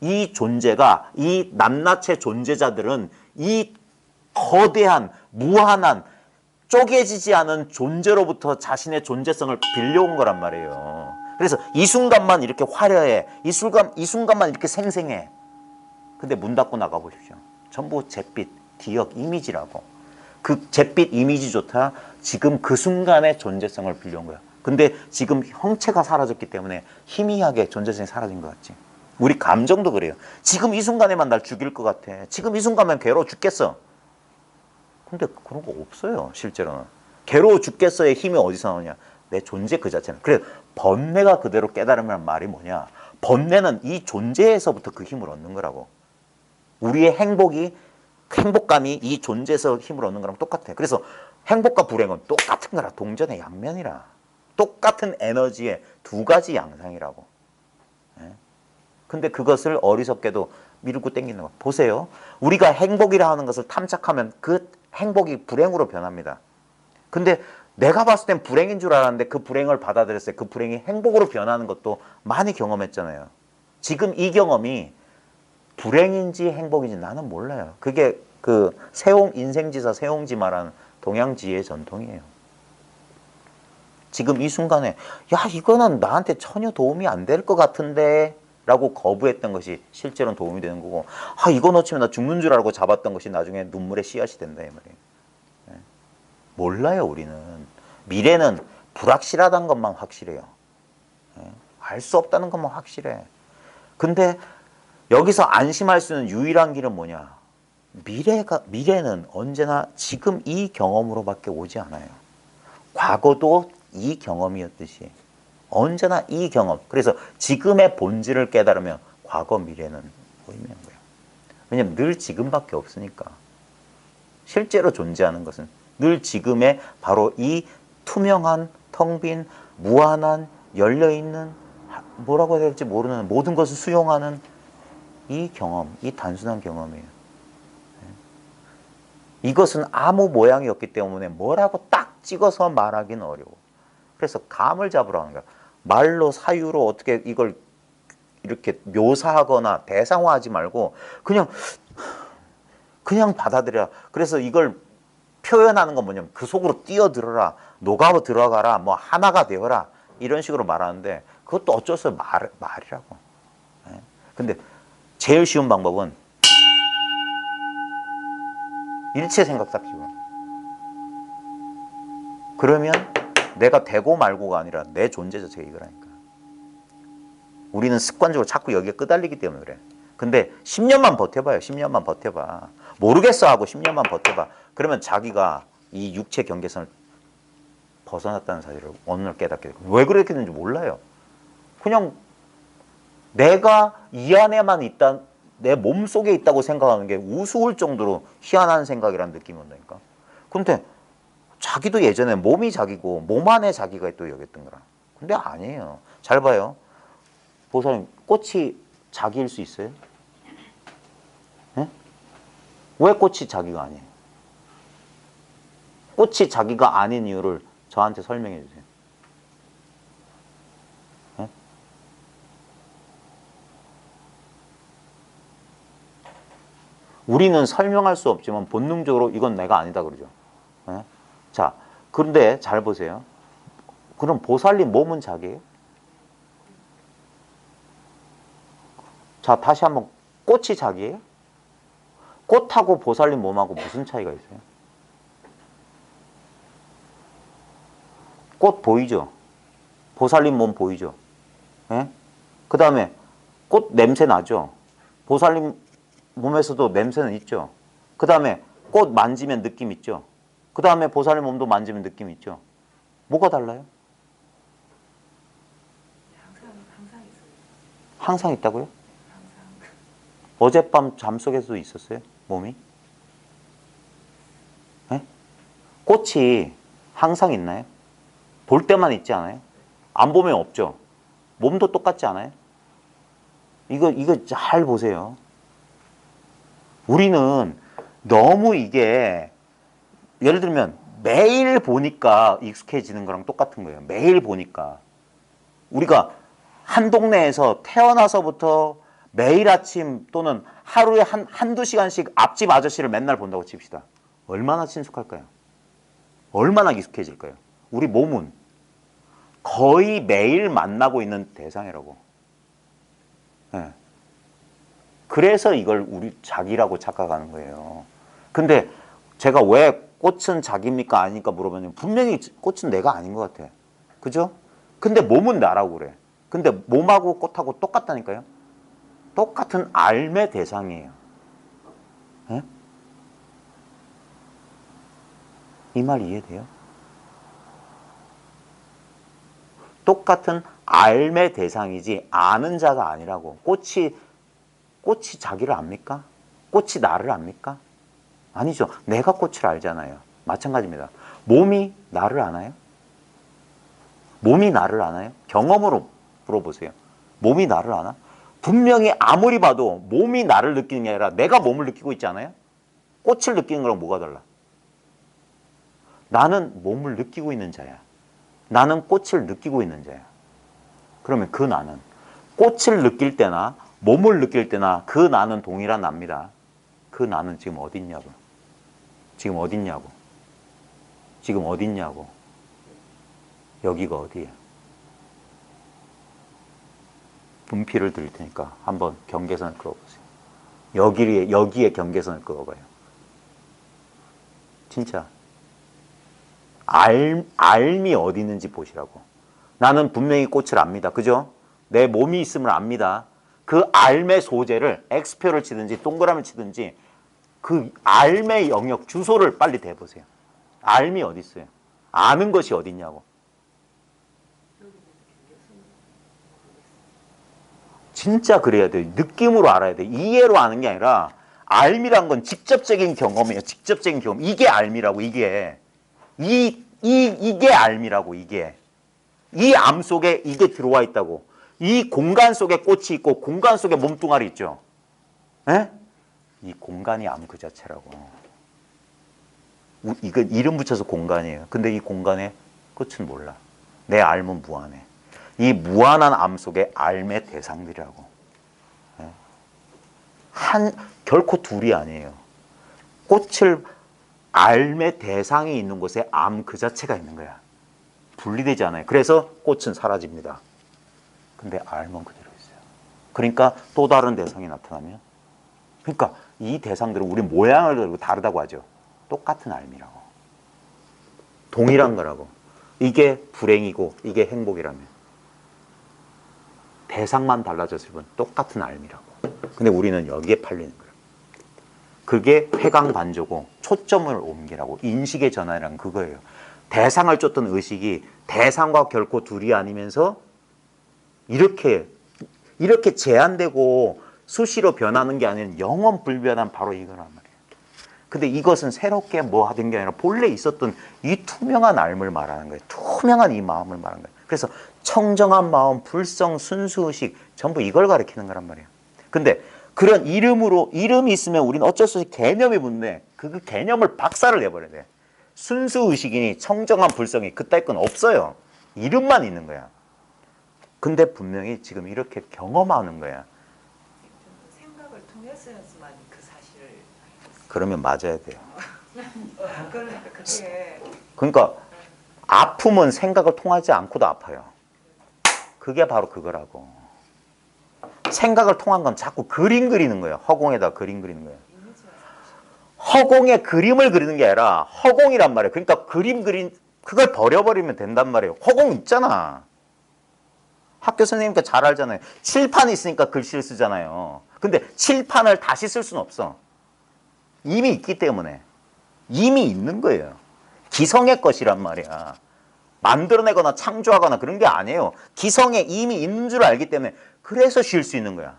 이 존재가, 이 낱낱의 존재자들은 이 거대한, 무한한, 쪼개지지 않은 존재로부터 자신의 존재성을 빌려온 거란 말이에요. 그래서 이 순간만 이렇게 화려해. 이 순간만 이렇게 생생해. 근데 문 닫고 나가보십시오. 전부 잿빛, 기억, 이미지라고. 그 잿빛 이미지조차 지금 그 순간의 존재성을 빌려온 거야. 근데 지금 형체가 사라졌기 때문에 희미하게 존재성이 사라진 것 같지. 우리 감정도 그래요. 지금 이 순간에만 날 죽일 것 같아. 지금 이 순간만 괴로워 죽겠어. 근데 그런 거 없어요. 실제로는. 괴로워 죽겠어의 힘이 어디서 나오냐. 내 존재 그 자체는. 그래서 번뇌가 그대로 깨달으면 말이 뭐냐. 번뇌는 이 존재에서부터 그 힘을 얻는 거라고. 우리의 행복감이 이 존재에서 힘을 얻는 거랑 똑같아. 그래서 행복과 불행은 똑같은 거라. 동전의 양면이라. 똑같은 에너지의 두 가지 양상이라고. 근데 그것을 어리석게도 밀고 땡기는 거. 보세요. 우리가 행복이라 하는 것을 탐착하면 그 행복이 불행으로 변합니다. 근데 내가 봤을 땐 불행인 줄 알았는데 그 불행을 받아들였어요. 그 불행이 행복으로 변하는 것도 많이 경험했잖아요. 지금 이 경험이 불행인지 행복인지 나는 몰라요. 그게 그 인생지사 세옹지 말하는 동양지의 전통이에요. 지금 이 순간에 야 이거는 나한테 전혀 도움이 안 될 것 같은데 라고 거부했던 것이 실제로는 도움이 되는 거고 아 이거 놓치면 나 죽는 줄 알고 잡았던 것이 나중에 눈물의 씨앗이 된다 이 말이에요. 몰라요 우리는. 미래는 불확실하다는 것만 확실해요. 알 수 없다는 것만 확실해. 근데 여기서 안심할 수 있는 유일한 길은 뭐냐. 미래는 언제나 지금 이 경험으로밖에 오지 않아요. 과거도 이 경험이었듯이 언제나 이 경험. 그래서 지금의 본질을 깨달으면 과거 미래는 의미한 거예요. 왜냐하면 늘 지금밖에 없으니까. 실제로 존재하는 것은 늘 지금의 바로 이 투명한 텅 빈 무한한 열려있는 뭐라고 해야 될지 모르는 모든 것을 수용하는 이 경험, 이 단순한 경험이에요. 이것은 아무 모양이 없기 때문에 뭐라고 딱 찍어서 말하기는 어려워. 그래서 감을 잡으러 하는 거야. 말로 사유로 어떻게 이걸 이렇게 묘사하거나 대상화하지 말고 그냥 받아들여. 그래서 이걸 표현하는 건 뭐냐면 그 속으로 뛰어들어라, 녹아 들어가라, 뭐 하나가 되어라 이런 식으로 말하는데 그것도 어쩔 수 없이 말이라고. 근데 제일 쉬운 방법은 일체 생각 딱 집어. 그러면 내가 되고 말고가 아니라 내 존재 자체가 이거라니까. 우리는 습관적으로 자꾸 여기에 끄달리기 때문에 그래. 근데 10년만 버텨봐요. 10년만 버텨봐. 모르겠어 하고 10년만 버텨봐. 그러면 자기가 이 육체 경계선을 벗어났다는 사실을 어느 날 깨닫게 되고 왜 그렇게 됐는지 몰라요. 그냥 내가 이 안에만 있다, 내 몸속에 있다고 생각하는 게 우스울 정도로 희한한 생각이라는 느낌이 온다니까. 근데 자기도 예전에 몸이 자기고 몸 안에 자기가 또 여겼던 거라. 근데 아니에요. 잘 봐요. 보살님, 꽃이 자기일 수 있어요? 네? 왜 꽃이 자기가 아니에요? 꽃이 자기가 아닌 이유를 저한테 설명해 주세요. 네? 우리는 설명할 수 없지만 본능적으로 이건 내가 아니다 그러죠. 네? 자, 그런데 잘 보세요. 그럼 보살님 몸은 자기예요? 자, 다시 한번 꽃이 자기예요? 꽃하고 보살님 몸하고 무슨 차이가 있어요? 꽃 보이죠? 보살님 몸 보이죠? 예? 그 다음에 꽃 냄새 나죠? 보살님 몸에서도 냄새는 있죠? 그 다음에 꽃 만지면 느낌 있죠? 그 다음에 보살님 몸도 만지면 느낌 있죠? 뭐가 달라요? 항상 있어요. 항상 있다고요? 항상. 어젯밤 잠속에서도 있었어요? 몸이? 예? 꽃이 항상 있나요? 볼 때만 있지 않아요? 안 보면 없죠? 몸도 똑같지 않아요? 이거 잘 보세요. 우리는 너무 이게 예를 들면 매일 보니까 익숙해지는 거랑 똑같은 거예요. 매일 보니까. 우리가 한 동네에서 태어나서부터 매일 아침 또는 하루에 한두 시간씩 앞집 아저씨를 맨날 본다고 칩시다. 얼마나 친숙할까요? 얼마나 익숙해질까요? 우리 몸은 거의 매일 만나고 있는 대상이라고. 네. 그래서 이걸 우리 자기라고 착각하는 거예요. 근데 제가 왜 꽃은 자기입니까 아닙니까 물어보면 분명히 꽃은 내가 아닌 것 같아. 그죠? 근데 몸은 나라고 그래. 근데 몸하고 꽃하고 똑같다니까요. 똑같은 알매 대상이에요. 네? 이 말 이해돼요? 똑같은 알매 대상이지 아는 자가 아니라고. 꽃이 자기를 압니까? 꽃이 나를 압니까? 아니죠. 내가 꽃을 알잖아요. 마찬가지입니다. 몸이 나를 아나요? 몸이 나를 아나요? 경험으로 물어보세요. 몸이 나를 아나? 분명히 아무리 봐도 몸이 나를 느끼는 게 아니라 내가 몸을 느끼고 있지 않아요? 꽃을 느끼는 거랑 뭐가 달라? 나는 몸을 느끼고 있는 자야. 나는 꽃을 느끼고 있는 자야. 그러면 그 나는 꽃을 느낄 때나 몸을 느낄 때나 그 나는 동일한 납니다. 그 나는 지금 어디 있냐고. 지금 어디 있냐고. 지금 어디 있냐고. 여기가 어디예요? 분필을 드릴 테니까 한번 경계선을 그어보세요. 여기에 경계선을 그어봐요. 진짜. 알미 어디 있는지 보시라고. 나는 분명히 꽃을 압니다. 그죠? 내 몸이 있음을 압니다. 그 알매 소재를 X표를 치든지 동그라미를 치든지 그 알매 영역 주소를 빨리 대보세요. 알미 어디 있어요? 아는 것이 어디 있냐고. 진짜 그래야 돼요. 느낌으로 알아야 돼요. 이해로 아는 게 아니라 알미란 건 직접적인 경험이에요. 직접적인 경험. 이게 알미라고 이게. 이게 알미라고 이게. 이 암 속에 이게 들어와 있다고. 이 공간 속에 꽃이 있고 공간 속에 몸뚱아리 있죠. 에? 이 공간이 암 그 자체라고. 이거 이름 붙여서 공간이에요. 근데 이 공간에 끝은 몰라. 내 알은 무한해. 이 무한한 암 속에 알의 대상들이라고. 결코 둘이 아니에요. 꽃을 알의 대상이 있는 곳에 암 그 자체가 있는 거야. 분리되지 않아요. 그래서 꽃은 사라집니다. 근데 알은 그대로 있어요. 그러니까 또 다른 대상이 나타나면, 그러니까 이 대상들은 우리 모양을 가지고 다르다고 하죠. 똑같은 알미라고. 동일한 거라고. 이게 불행이고 이게 행복이라면 대상만 달라졌을 뿐 똑같은 알미라고. 근데 우리는 여기에 팔리는 거예요. 그게 회광반조고 초점을 옮기라고. 인식의 전환이란 그거예요. 대상을 쫓던 의식이 대상과 결코 둘이 아니면서 이렇게 제한되고 수시로 변하는 게 아닌 영원 불변한 바로 이거란 말이에요. 근데 이것은 새롭게 뭐 하던 게 아니라 본래 있었던 이 투명한 알을 말하는 거예요. 투명한 이 마음을 말하는 거예요. 그래서 청정한 마음, 불성, 순수의식 전부 이걸 가리키는 거란 말이에요. 근데 그런 이름이 있으면 우리는 어쩔 수 없이 개념이 붙는데 그 개념을 박살을 내버려야 돼. 순수의식이니 청정한 불성이 그따위 건 없어요. 이름만 있는 거야. 근데 분명히 지금 이렇게 경험하는 거야. 생각을 통해서만 그 사실을 알겠어요. 그러면 맞아야 돼요. 그게 그러니까 아픔은 생각을 통하지 않고도 아파요. 그게 바로 그거라고. 생각을 통한 건 자꾸 그림 그리는 거예요. 허공에다 그림 그리는 거예요. 허공에 그림을 그리는 게 아니라 허공이란 말이에요. 그러니까 그림 그린 그걸 버려버리면 된단 말이에요. 허공 있잖아. 학교 선생님께 잘 알잖아요. 칠판이 있으니까 글씨를 쓰잖아요. 근데 칠판을 다시 쓸 수는 없어. 이미 있기 때문에. 이미 있는 거예요. 기성의 것이란 말이야. 만들어내거나 창조하거나 그런 게 아니에요. 기성에 이미 있는 줄 알기 때문에 그래서 쉴 수 있는 거야.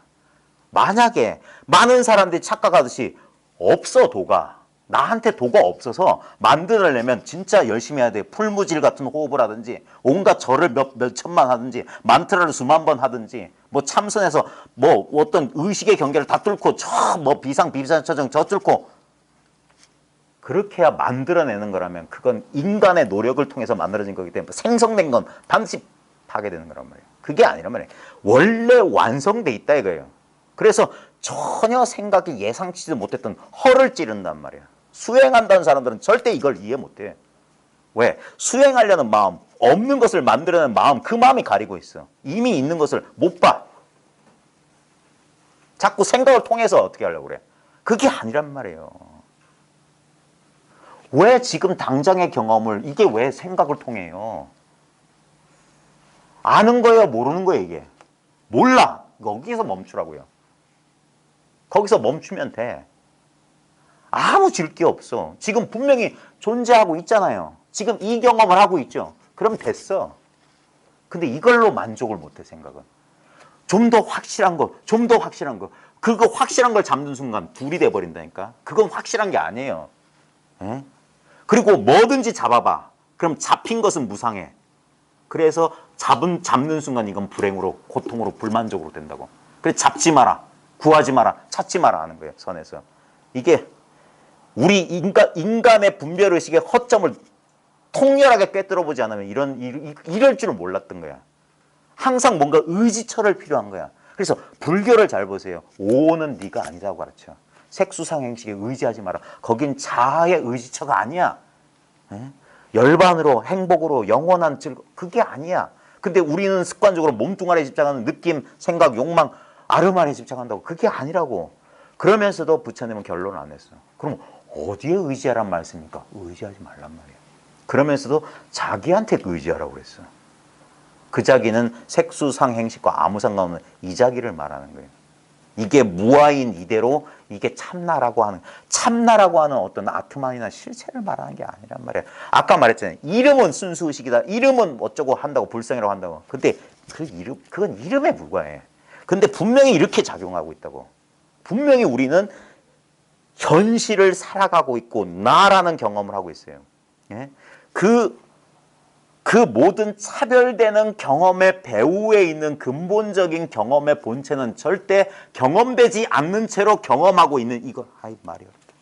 만약에 많은 사람들이 착각하듯이 없어 도가. 나한테 도가 없어서 만들어내면 진짜 열심히 해야 돼. 풀무질 같은 호흡을 하든지 온갖 절을 몇 천만 하든지 만트라를 수만 번 하든지 뭐 참선해서 뭐 어떤 의식의 경계를 다 뚫고 저 뭐 비상비상처정 저 뚫고 그렇게 해야 만들어내는 거라면 그건 인간의 노력을 통해서 만들어진 거기 때문에 생성된 건 반드시 파괴되는 거란 말이에요. 그게 아니란 말이에요. 원래 완성돼 있다 이거예요. 그래서 전혀 생각이 예상치도 못했던 허를 찌른단 말이야. 수행한다는 사람들은 절대 이걸 이해 못해. 왜? 수행하려는 마음, 없는 것을 만들어내는 마음, 그 마음이 가리고 있어. 이미 있는 것을 못 봐. 자꾸 생각을 통해서 어떻게 하려고 그래. 그게 아니란 말이에요. 왜 지금 당장의 경험을, 이게 왜 생각을 통해요? 아는 거예요, 모르는 거예요, 이게? 몰라. 거기서 멈추라고요. 거기서 멈추면 돼. 아무 질 게 없어. 지금 분명히 존재하고 있잖아요. 지금 이 경험을 하고 있죠. 그럼 됐어. 근데 이걸로 만족을 못해, 생각은. 좀 더 확실한 거, 좀 더 확실한 거. 그거 확실한 걸 잡는 순간 둘이 돼버린다니까. 그건 확실한 게 아니에요. 에? 그리고 뭐든지 잡아봐. 그럼 잡힌 것은 무상해. 그래서 잡는 순간 이건 불행으로, 고통으로, 불만족으로 된다고. 그래서 잡지 마라, 구하지 마라, 찾지 마라 하는 거예요, 선에서. 이게 우리 인간의 분별의식의 허점을 통렬하게 꿰뚫어보지 않으면 이럴 줄은 몰랐던 거야. 항상 뭔가 의지처를 필요한 거야. 그래서 불교를 잘 보세요. 오는 네가 아니라고 가르쳐. 색수상행식에 의지하지 마라. 거긴 자아의 의지처가 아니야. 에? 열반으로, 행복으로, 영원한 즐거움, 그게 아니야. 근데 우리는 습관적으로 몸뚱아리에 집착하는 느낌, 생각, 욕망, 아르마리에 집착한다고. 그게 아니라고. 그러면서도 부처님은 결론을 안 했어. 그럼 어디에 의지하란 말씀입니까? 의지하지 말란 말이야. 그러면서도 자기한테 의지하라고 그랬어. 그 자기는 색수상행식과 아무 상관없는 이 자기를 말하는 거예요. 이게 무아인 이대로 이게 참나라고 하는 어떤 아트만이나 실체를 말하는 게 아니란 말이에요. 아까 말했잖아요. 이름은 순수의식이다. 이름은 어쩌고 한다고, 불성이라고 한다고. 근데 그건 이름에 불과해. 근데 분명히 이렇게 작용하고 있다고. 분명히 우리는 현실을 살아가고 있고 나라는 경험을 하고 있어요. 예? 그 모든 차별되는 경험의 배후에 있는 근본적인 경험의 본체는 절대 경험되지 않는 채로 경험하고 있는 이거. 아이 말이 어렵다.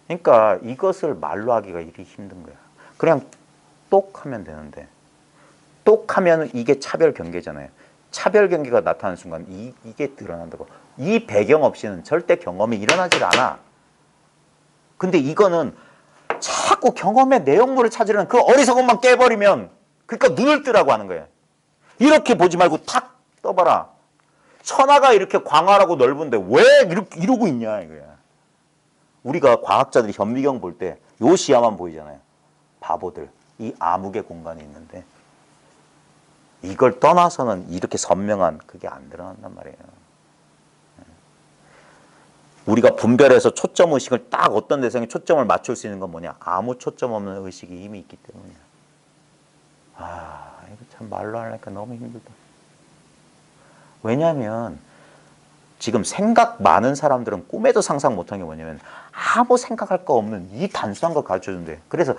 그러니까 이것을 말로 하기가 이리 힘든 거야. 그냥 똑 하면 되는데, 똑 하면 이게 차별 경계잖아요. 차별 경계가 나타나는 순간 이게 드러난다고. 이 배경 없이는 절대 경험이 일어나질 않아. 근데 이거는 자꾸 경험의 내용물을 찾으려는 그 어리석음만 깨버리면, 그러니까 눈을 뜨라고 하는 거예요. 이렇게 보지 말고 탁 떠봐라. 천하가 이렇게 광활하고 넓은데 왜 이러고 있냐 이거야. 우리가 과학자들이 현미경 볼 때 요 시야만 보이잖아요. 바보들. 이 암흑의 공간이 있는데 이걸 떠나서는 이렇게 선명한 그게 안 드러난단 말이에요. 우리가 분별해서 초점 의식을 딱 어떤 대상에 초점을 맞출 수 있는 건 뭐냐? 아무 초점 없는 의식이 이미 있기 때문이야. 이거 참 말로 하려니까 너무 힘들다. 왜냐하면 지금 생각 많은 사람들은 꿈에도 상상 못한 게 뭐냐면 아무 생각할 거 없는 이 단순한 걸 가르쳐준대. 그래서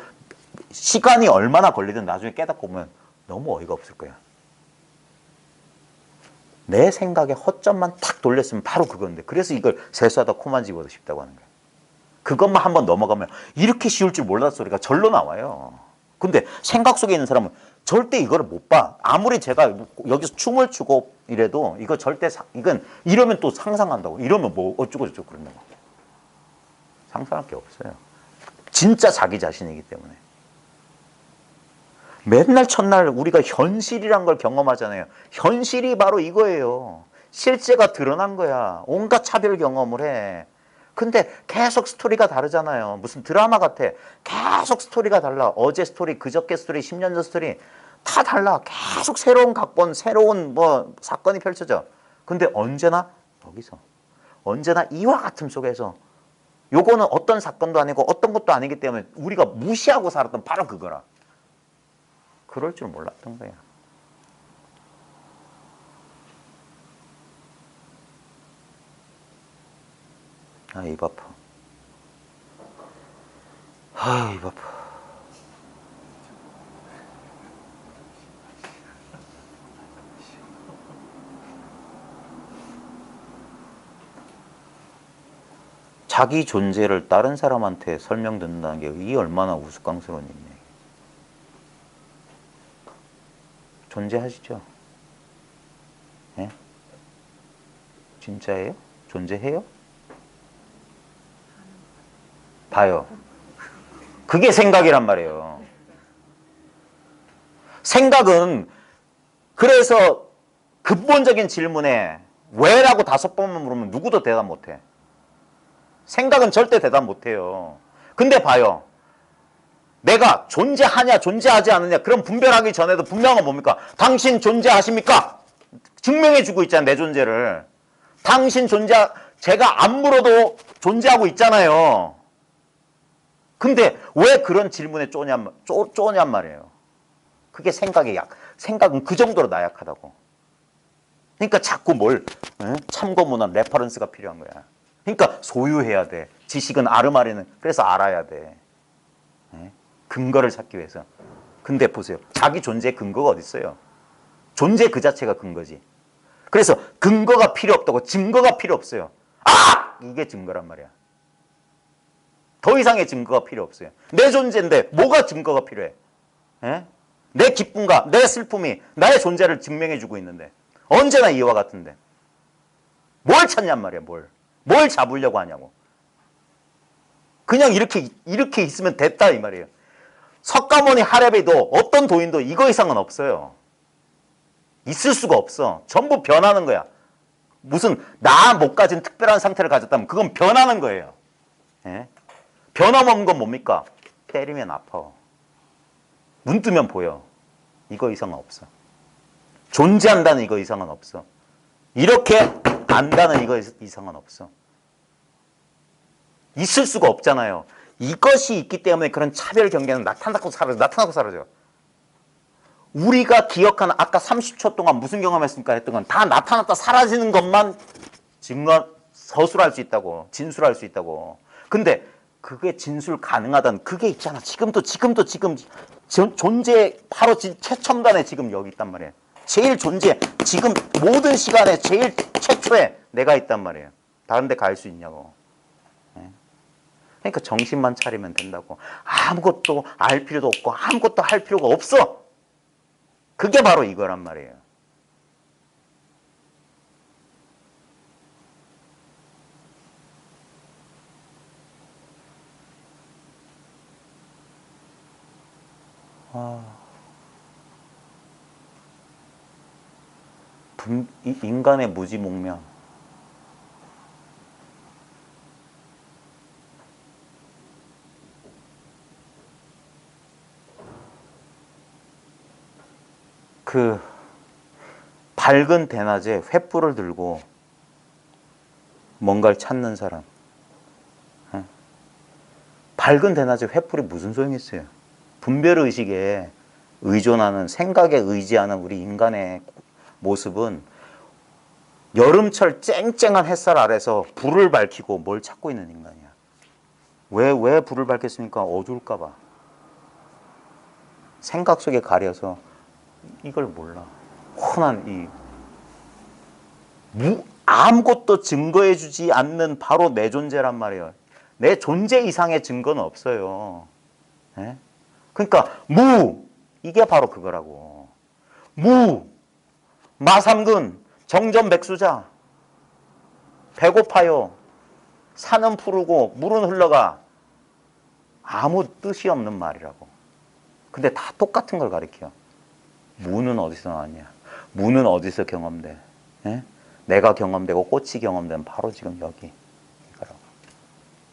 시간이 얼마나 걸리든 나중에 깨닫고 보면 너무 어이가 없을 거야. 내 생각에 허점만 탁 돌렸으면 바로 그건데, 그래서 이걸 세수하다 코만 집어도 쉽다고 하는 거예요. 그것만 한번 넘어가면 이렇게 쉬울 줄 몰랐어 소리가 절로 나와요. 근데 생각 속에 있는 사람은 절대 이거를 못 봐. 아무리 제가 여기서 춤을 추고 이래도 이거 절대 이건 이러면 또 상상한다고. 이러면 뭐 어쩌고 저쩌고 그런다고. 상상할 게 없어요. 진짜 자기 자신이기 때문에. 맨날 첫날 우리가 현실이란 걸 경험하잖아요. 현실이 바로 이거예요. 실제가 드러난 거야. 온갖 차별 경험을 해. 근데 계속 스토리가 다르잖아요. 무슨 드라마 같아. 계속 스토리가 달라. 어제 스토리, 그저께 스토리, 10년 전 스토리. 다 달라. 계속 새로운 각본, 새로운 뭐 사건이 펼쳐져. 근데 언제나 여기서, 언제나 이와 같음 속에서 요거는 어떤 사건도 아니고 어떤 것도 아니기 때문에 우리가 무시하고 살았던 바로 그거라. 그럴 줄 몰랐던 거야. 아, 입 아파. 아, 입 아파. 자기 존재를 다른 사람한테 설명 듣는다는 게 이 얼마나 우스꽝스러운 일이냐. 존재하시죠? 예? 진짜예요? 존재해요? 봐요. 그게 생각이란 말이에요. 생각은 그래서 근본적인 질문에 왜라고 5번만 물으면 누구도 대답 못해. 생각은 절대 대답 못해요. 근데 봐요. 내가 존재하냐 존재하지 않느냐 그럼 분별하기 전에도 분명한 건 뭡니까? 당신 존재하십니까? 증명해주고 있잖아요. 내 존재를. 당신 제가 안 물어도 존재하고 있잖아요. 근데 왜 그런 질문에 쪼냔 말이에요. 그게 생각은 그 정도로 나약하다고. 그러니까 자꾸 참고문헌, 레퍼런스가 필요한 거야. 그러니까 소유해야 돼. 지식은 아르마리는 그래서 알아야 돼. 근거를 찾기 위해서. 근데 보세요. 자기 존재의 근거가 어디 있어요? 존재 그 자체가 근거지. 그래서 근거가 필요 없다고 증거가 필요 없어요. 아! 이게 증거란 말이야. 더 이상의 증거가 필요 없어요. 내 존재인데 뭐가 증거가 필요해? 내 기쁨과 내 슬픔이 나의 존재를 증명해주고 있는데 언제나 이와 같은데 뭘 찾냔 말이야. 뭘 잡으려고 하냐고. 그냥 이렇게 있으면 됐다 이 말이에요. 석가모니 하랩에도 어떤 도인도 이거 이상은 없어요. 있을 수가 없어. 전부 변하는 거야. 무슨 나 못 가진 특별한 상태를 가졌다면 그건 변하는 거예요. 변함없는 건 뭡니까? 때리면 아파. 눈 뜨면 보여. 이거 이상은 없어. 존재한다는 이거 이상은 없어. 이렇게 안다는 이거 이상은 없어. 있을 수가 없잖아요. 이것이 있기 때문에 그런 차별 경계는 나타나고 사라져. 우리가 기억하는 아까 30초 동안 무슨 경험했습니까? 했던 건 다 나타났다 사라지는 것만 서술할 수 있다고. 진술할 수 있다고. 근데 그게 진술 가능하다는 그게 있잖아. 지금 존재 바로 최첨단에 지금 여기 있단 말이에요. 제일 지금 모든 시간에 제일 최초에 내가 있단 말이에요. 다른 데 갈 수 있냐고. 그러니까 정신만 차리면 된다고. 아무것도 알 필요도 없고 아무것도 할 필요가 없어. 그게 바로 이거란 말이에요. 인간의 무지몽명. 그 밝은 대낮에 횃불을 들고 뭔가를 찾는 사람. 밝은 대낮에 횃불이 무슨 소용이 있어요? 분별의식에 의존하는, 생각에 의지하는 우리 인간의 모습은 여름철 쨍쨍한 햇살 아래서 불을 밝히고 뭘 찾고 있는 인간이야. 왜 불을 밝혔습니까? 어두울까 봐. 생각 속에 가려서 이걸 몰라. 혼한 아무것도 증거해주지 않는 바로 내 존재란 말이에요. 내 존재 이상의 증거는 없어요. 그러니까 이게 바로 그거라고. 마삼근 정전백수자. 배고파요. 산은 푸르고 물은 흘러가. 아무 뜻이 없는 말이라고. 근데 다 똑같은 걸 가리켜. 무는 어디서 나왔냐? 무는 어디서 경험돼? 내가 경험되고 꽃이 경험되면 바로 지금 여기 이거라고.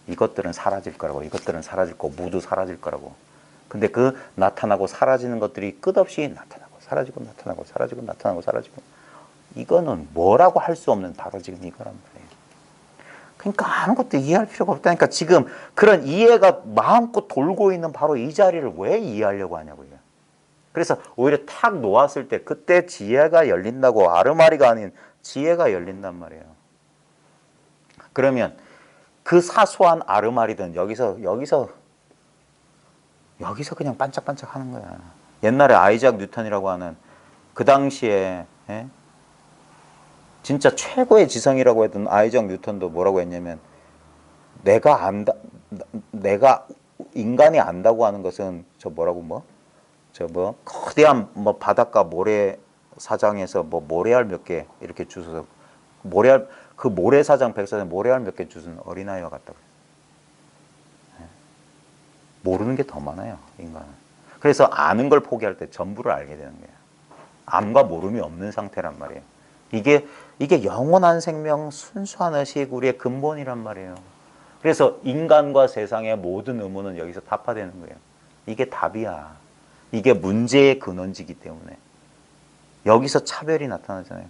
이것들은 사라질 거라고. 이것들은 사라질 거고 무도 사라질 거라고. 근데 그 나타나고 사라지는 것들이 끝없이 나타나고 사라지고 나타나고 사라지고 나타나고 사라지고, 이거는 뭐라고 할 수 없는 바로 지금 이거란 말이에요. 그러니까 아무것도 이해할 필요가 없다니까. 지금 그런 이해가 마음껏 돌고 있는 바로 이 자리를 왜 이해하려고 하냐고요. 그래서 오히려 탁 놓았을 때 그때 지혜가 열린다고, 아르마리가 아닌 지혜가 열린단 말이에요. 그러면 그 사소한 아르마리든 여기서 그냥 반짝반짝 하는 거야. 옛날에 아이작 뉴턴이라고 하는 그 당시에 진짜 최고의 지성이라고 했던 아이작 뉴턴도 뭐라고 했냐면, 내가 인간이 안다고 하는 것은 거대한 바닷가 모래 사장에서 모래알 몇 개 이렇게 주워서 그 모래사장 백사장 모래알 몇 개 주운 어린아이와 같다고. 모르는 게 더 많아요, 인간은. 그래서 아는 걸 포기할 때 전부를 알게 되는 거예요. 암과 모름이 없는 상태란 말이에요. 이게 영원한 생명, 순수한 의식, 우리의 근본이란 말이에요. 그래서 인간과 세상의 모든 의문은 여기서 타파되는 거예요. 이게 답이야. 이게 문제의 근원지기 때문에. 여기서 차별이 나타나잖아요.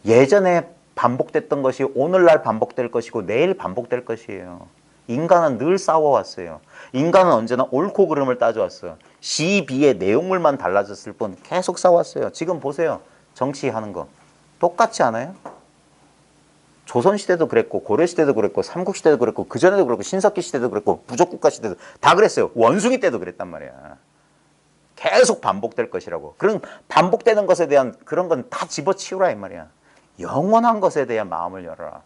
예전에 반복됐던 것이 오늘날 반복될 것이고 내일 반복될 것이에요. 인간은 늘 싸워왔어요. 인간은 언제나 옳고 그름을 따져왔어요. 시비의 내용물만 달라졌을 뿐 계속 싸웠어요. 지금 보세요. 정치하는 거. 똑같지 않아요? 조선시대도 그랬고 고려시대도 그랬고 삼국시대도 그랬고 그전에도 그랬고 신석기 시대도 그랬고 부족국가 시대도 다 그랬어요. 원숭이 때도 그랬단 말이야. 계속 반복될 것이라고. 그런 반복되는 것에 대한 그런 건 다 집어치우라 이 말이야. 영원한 것에 대한 마음을 열어라.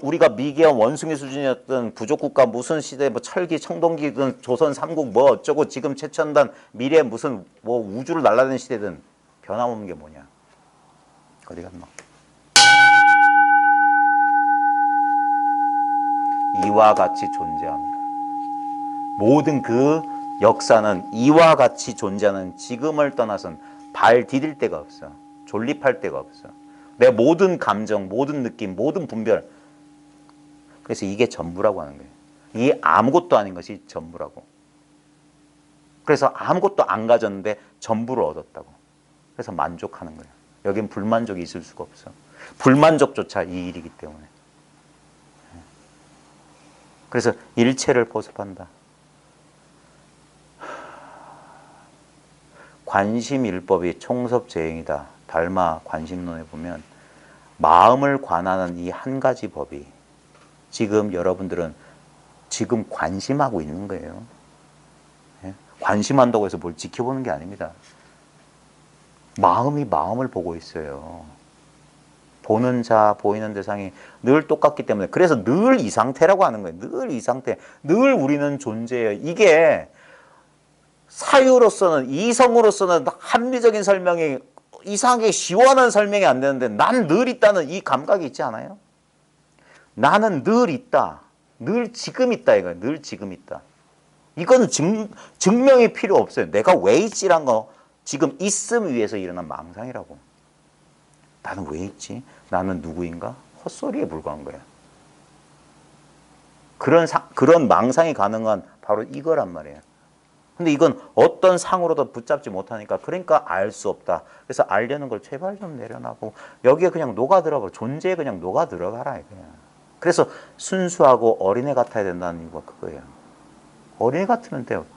우리가 미개한 원숭이 수준이었던 부족국가 무슨 시대 철기 청동기든 조선 삼국 어쩌고 지금 최첨단 미래 무슨 우주를 날아다니는 시대든 변함없는 게 뭐냐. 어디 갔나? 이와 같이 존재합니다. 모든 그 역사는 이와 같이 존재하는 지금을 떠나선 발 디딜 데가 없어. 존립할 데가 없어. 내 모든 감정, 모든 느낌, 모든 분별. 그래서 이게 전부라고 하는 거예요. 이게 아무것도 아닌 것이 전부라고. 그래서 아무것도 안 가졌는데 전부를 얻었다고. 그래서 만족하는 거예요. 여긴 불만족이 있을 수가 없어. 불만족조차 이 일이기 때문에. 그래서 일체를 포섭한다. 관심일법이 총섭재행이다. 달마 관심론에 보면 마음을 관하는 이 한 가지 법이 지금 여러분들은 지금 관심하고 있는 거예요. 관심한다고 해서 뭘 지켜보는 게 아닙니다. 마음이 마음을 보고 있어요. 보는 자, 보이는 대상이 늘 똑같기 때문에. 그래서 늘 이 상태라고 하는 거예요. 늘 이 상태. 늘 우리는 존재해요. 이게 사유로서는, 이성으로서는 합리적인 설명이 이상하게 시원한 설명이 안 되는데 난 늘 있다는 이 감각이 있지 않아요? 나는 늘 있다. 늘 지금 있다 이거예요. 늘 지금 있다. 이거는 증명이 필요 없어요. 내가 왜 있지란 거 지금 있음 위에서 일어난 망상이라고. 나는 왜 있지? 나는 누구인가? 헛소리에 불과한 거야. 그런 망상이 가능한 바로 이거란 말이에요. 근데 이건 어떤 상으로도 붙잡지 못하니까 그러니까 알 수 없다. 그래서 알려는 걸 제발 좀 내려놔고 여기에 그냥 녹아들어가 존재에 그냥 녹아들어가라 이거야. 그래서 순수하고 어린애 같아야 된다는 이유가 그거예요. 어린애 같으면 돼요.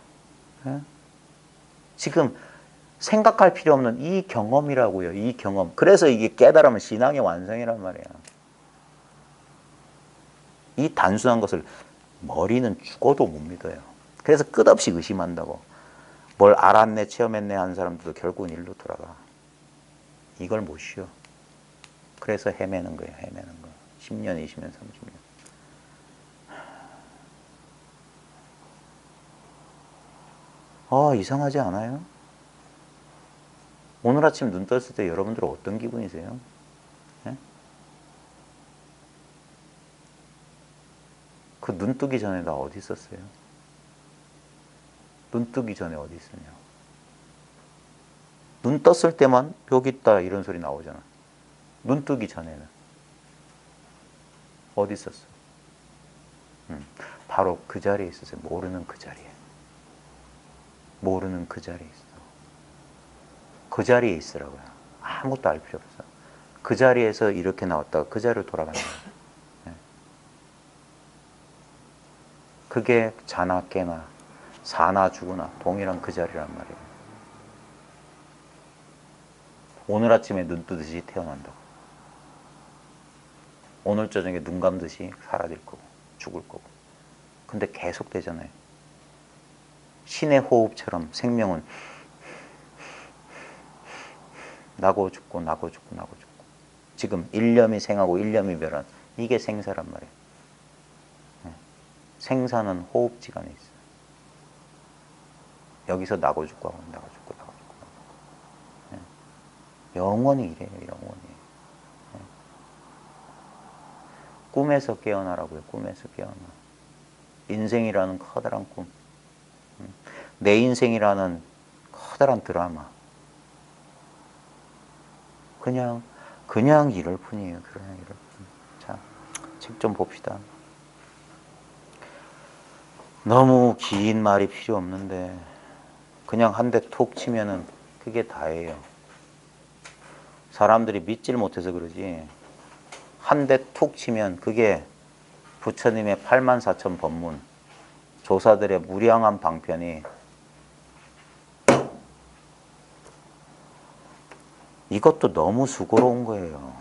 지금 생각할 필요 없는 이 경험이라고요. 이 경험. 그래서 이게 깨달으면 신앙의 완성이란 말이야. 이 단순한 것을 머리는 죽어도 못 믿어요. 그래서 끝없이 의심한다고. 뭘 알았네, 체험했네 하는 사람들도 결국은 일로 돌아가. 이걸 못 쉬어. 그래서 헤매는 거예요. 헤매는 거. 10년, 20년, 30년. 이상하지 않아요? 오늘 아침 눈 떴을 때 여러분들은 어떤 기분이세요? 네? 그 눈 뜨기 전에 나 어디 있었어요? 눈 뜨기 전에 어디 있었냐? 눈 떴을 때만 여기 있다 이런 소리 나오잖아. 눈 뜨기 전에는 어디 있었어? 바로 그 자리에 있었어요. 모르는 그 자리에. 모르는 그 자리에 있어. 그 자리에 있으라고요. 아무것도 알 필요 없어. 그 자리에서 이렇게 나왔다가 그 자리로 돌아간다. 네. 그게 자나 깨나 사나 죽으나 동일한 그 자리란 말이에요. 오늘 아침에 눈 뜨듯이 태어난다고. 오늘 저녁에 눈 감듯이 사라질 거고 죽을 거고. 근데 계속 되잖아요. 신의 호흡처럼 생명은 나고 죽고 나고 죽고 나고 죽고. 지금 일념이 생하고 일념이 멸한 이게 생사란 말이에요. 생사는 호흡지간에 있어요. 여기서 나고 죽고 하고 나고 죽고 나고 죽고 나고 죽고. 영원히 이래요. 영원히. 꿈에서 깨어나라고요. 꿈에서 깨어나. 인생이라는 커다란 꿈. 내 인생이라는 커다란 드라마. 그냥 이럴 뿐이에요. 그냥 이럴 뿐. 자, 책 좀 봅시다. 너무 긴 말이 필요 없는데 그냥 한 대 톡 치면은 그게 다예요. 사람들이 믿질 못해서 그러지 한 대 툭 치면 그게 부처님의 84,000 법문, 조사들의 무량한 방편이 이것도 너무 수고로운 거예요.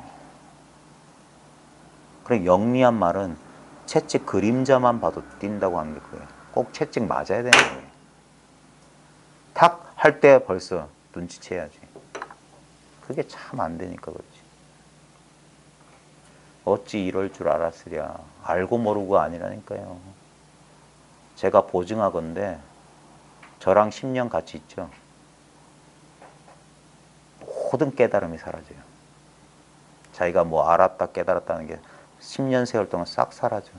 그래 영리한 말은 채찍 그림자만 봐도 띈다고 하는 게 그거예요. 꼭 채찍 맞아야 되는 거예요. 탁 할 때 벌써 눈치채야지. 그게 참 안 되니까 그렇지. 어찌 이럴 줄 알았으랴. 알고 모르고 아니라니까요. 제가 보증하건대 저랑 10년 같이 있죠. 모든 깨달음이 사라져요. 자기가 뭐 알았다 깨달았다는 게 10년 세월 동안 싹 사라져.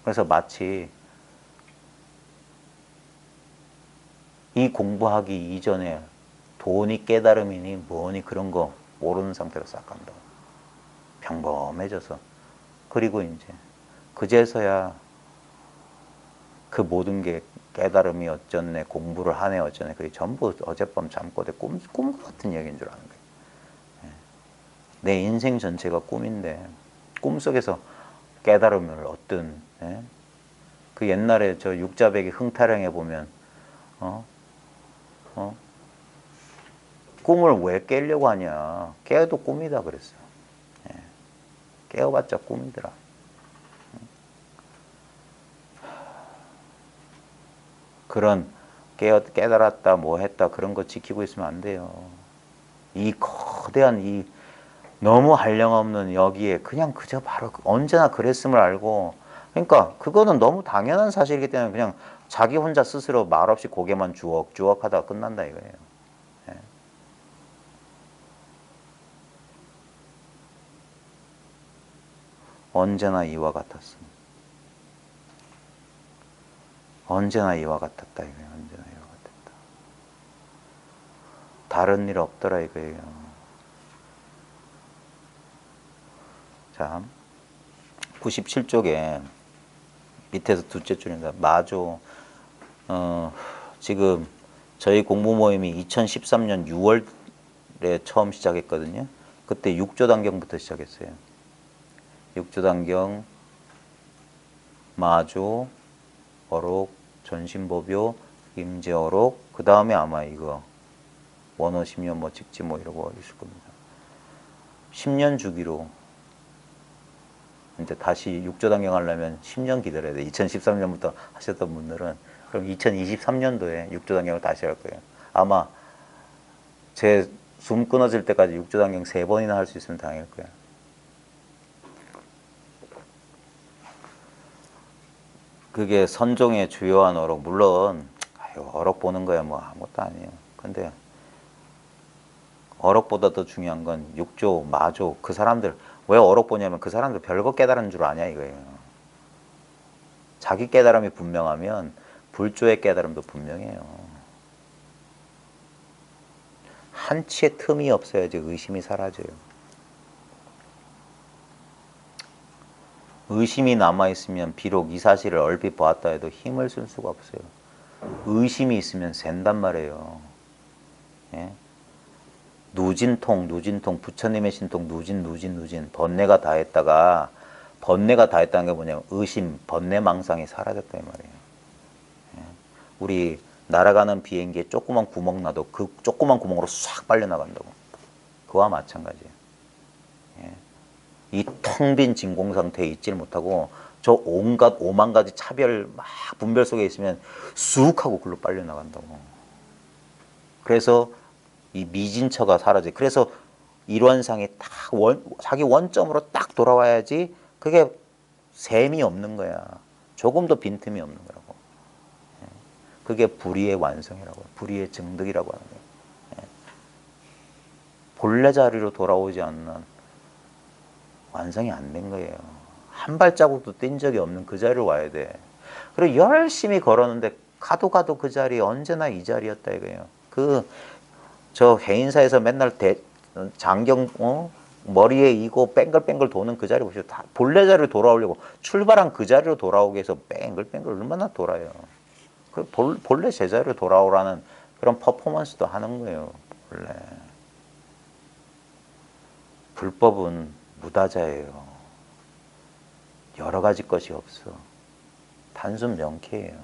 그래서 마치 이 공부하기 이전에 돈이 깨달음이니 뭐니 그런 거 모르는 상태로 싹 간다. 평범해져서. 그리고 이제 그제서야 그 모든 게 깨달음이 어쩌네 공부를 하네 어쩌네 그게 전부 어젯밤 잠꼬대 꿈 같은 얘기인 줄 아는 거예요. 내 인생 전체가 꿈인데 꿈속에서 깨달음을 얻든 그 옛날에 저 육자배기 흥타령에 보면 꿈을 왜 깨려고 하냐 깨도 꿈이다 그랬어요. 깨어봤자 꿈이더라. 그런 깨달았다 뭐 했다 그런 거 지키고 있으면 안 돼요. 이 거대한 이 너무 한량없는 여기에 그냥 그저 바로 언제나 그랬음을 알고 그러니까 그거는 너무 당연한 사실이기 때문에 그냥 자기 혼자 스스로 말없이 고개만 주걱주걱 하다가 끝난다 이거예요. 언제나 이와 같았음. 언제나 이와 같았다 이거예요. 언제나 이와 같았다. 다른 일 없더라 이거예요. 자, 97쪽에 밑에서 둘째 줄입니다. 마조. 지금 저희 공부 모임이 2013년 6월에 처음 시작했거든요. 그때 6조 단경부터 시작했어요. 6조 단경, 마조, 어록, 전신보묘, 임재어록, 그 다음에 아마 이거 원어 10년 뭐 직지 뭐 이러고 있을 겁니다. 10년 주기로 이제 다시 6조 단경 하려면 10년 기다려야 돼. 2013년부터 하셨던 분들은 그럼 2023년도에 6조 단경을 다시 할 거예요. 아마 제 숨 끊어질 때까지 6조 단경 3번이나 할 수 있으면 다행일 거예요. 그게 선종의 주요한 어록. 물론 어록 보는 거야 뭐 아무것도 아니에요. 근데 어록보다 더 중요한 건 6조, 마조 그 사람들 왜 어록 보냐면 그 사람들 별거 깨달은 줄 아냐 이거예요. 자기 깨달음이 분명하면 불조의 깨달음도 분명해요. 한치의 틈이 없어야지 의심이 사라져요. 의심이 남아있으면 비록 이 사실을 얼핏 보았다 해도 힘을 쓸 수가 없어요. 의심이 있으면 샌단 말이에요. 예? 누진통, 부처님의 신통, 누진. 번뇌가 다했다는 게 뭐냐면 의심, 번뇌망상이 사라졌다 이 말이에요. 예? 우리 날아가는 비행기에 조그만 구멍 나도 그 조그만 구멍으로 싹 빨려나간다고. 그와 마찬가지예요. 예? 이 텅 빈 진공 상태에 있지를 못하고 저 온갖 오만 가지 차별 막 분별 속에 있으면 쑥 하고 글로 빨려나간다고. 그래서 이 미진처가 사라져. 그래서 일원상이 딱 자기 원점으로 딱 돌아와야지 그게 셈이 없는 거야. 조금도 빈틈이 없는 거라고. 그게 불의의 완성이라고. 불의의 증득이라고 하는 거야. 본래 자리로 돌아오지 않는 완성이 안 된 거예요. 한 발자국도 뛴 적이 없는 그 자리로 와야 돼. 그리고 열심히 걸었는데 가도 그 자리 언제나 이 자리였다 이거예요. 저 해인사에서 맨날 장경 머리에 이고 뺑글뺑글 도는 그 자리 보시죠. 다 본래 자리로 돌아오려고 출발한 그 자리로 돌아오기 위해서 뺑글뺑글 얼마나 돌아요. 본래 제자리로 돌아오라는 그런 퍼포먼스도 하는 거예요. 본래. 불법은 무다자예요. 여러 가지 것이 없어. 단순 명쾌해요.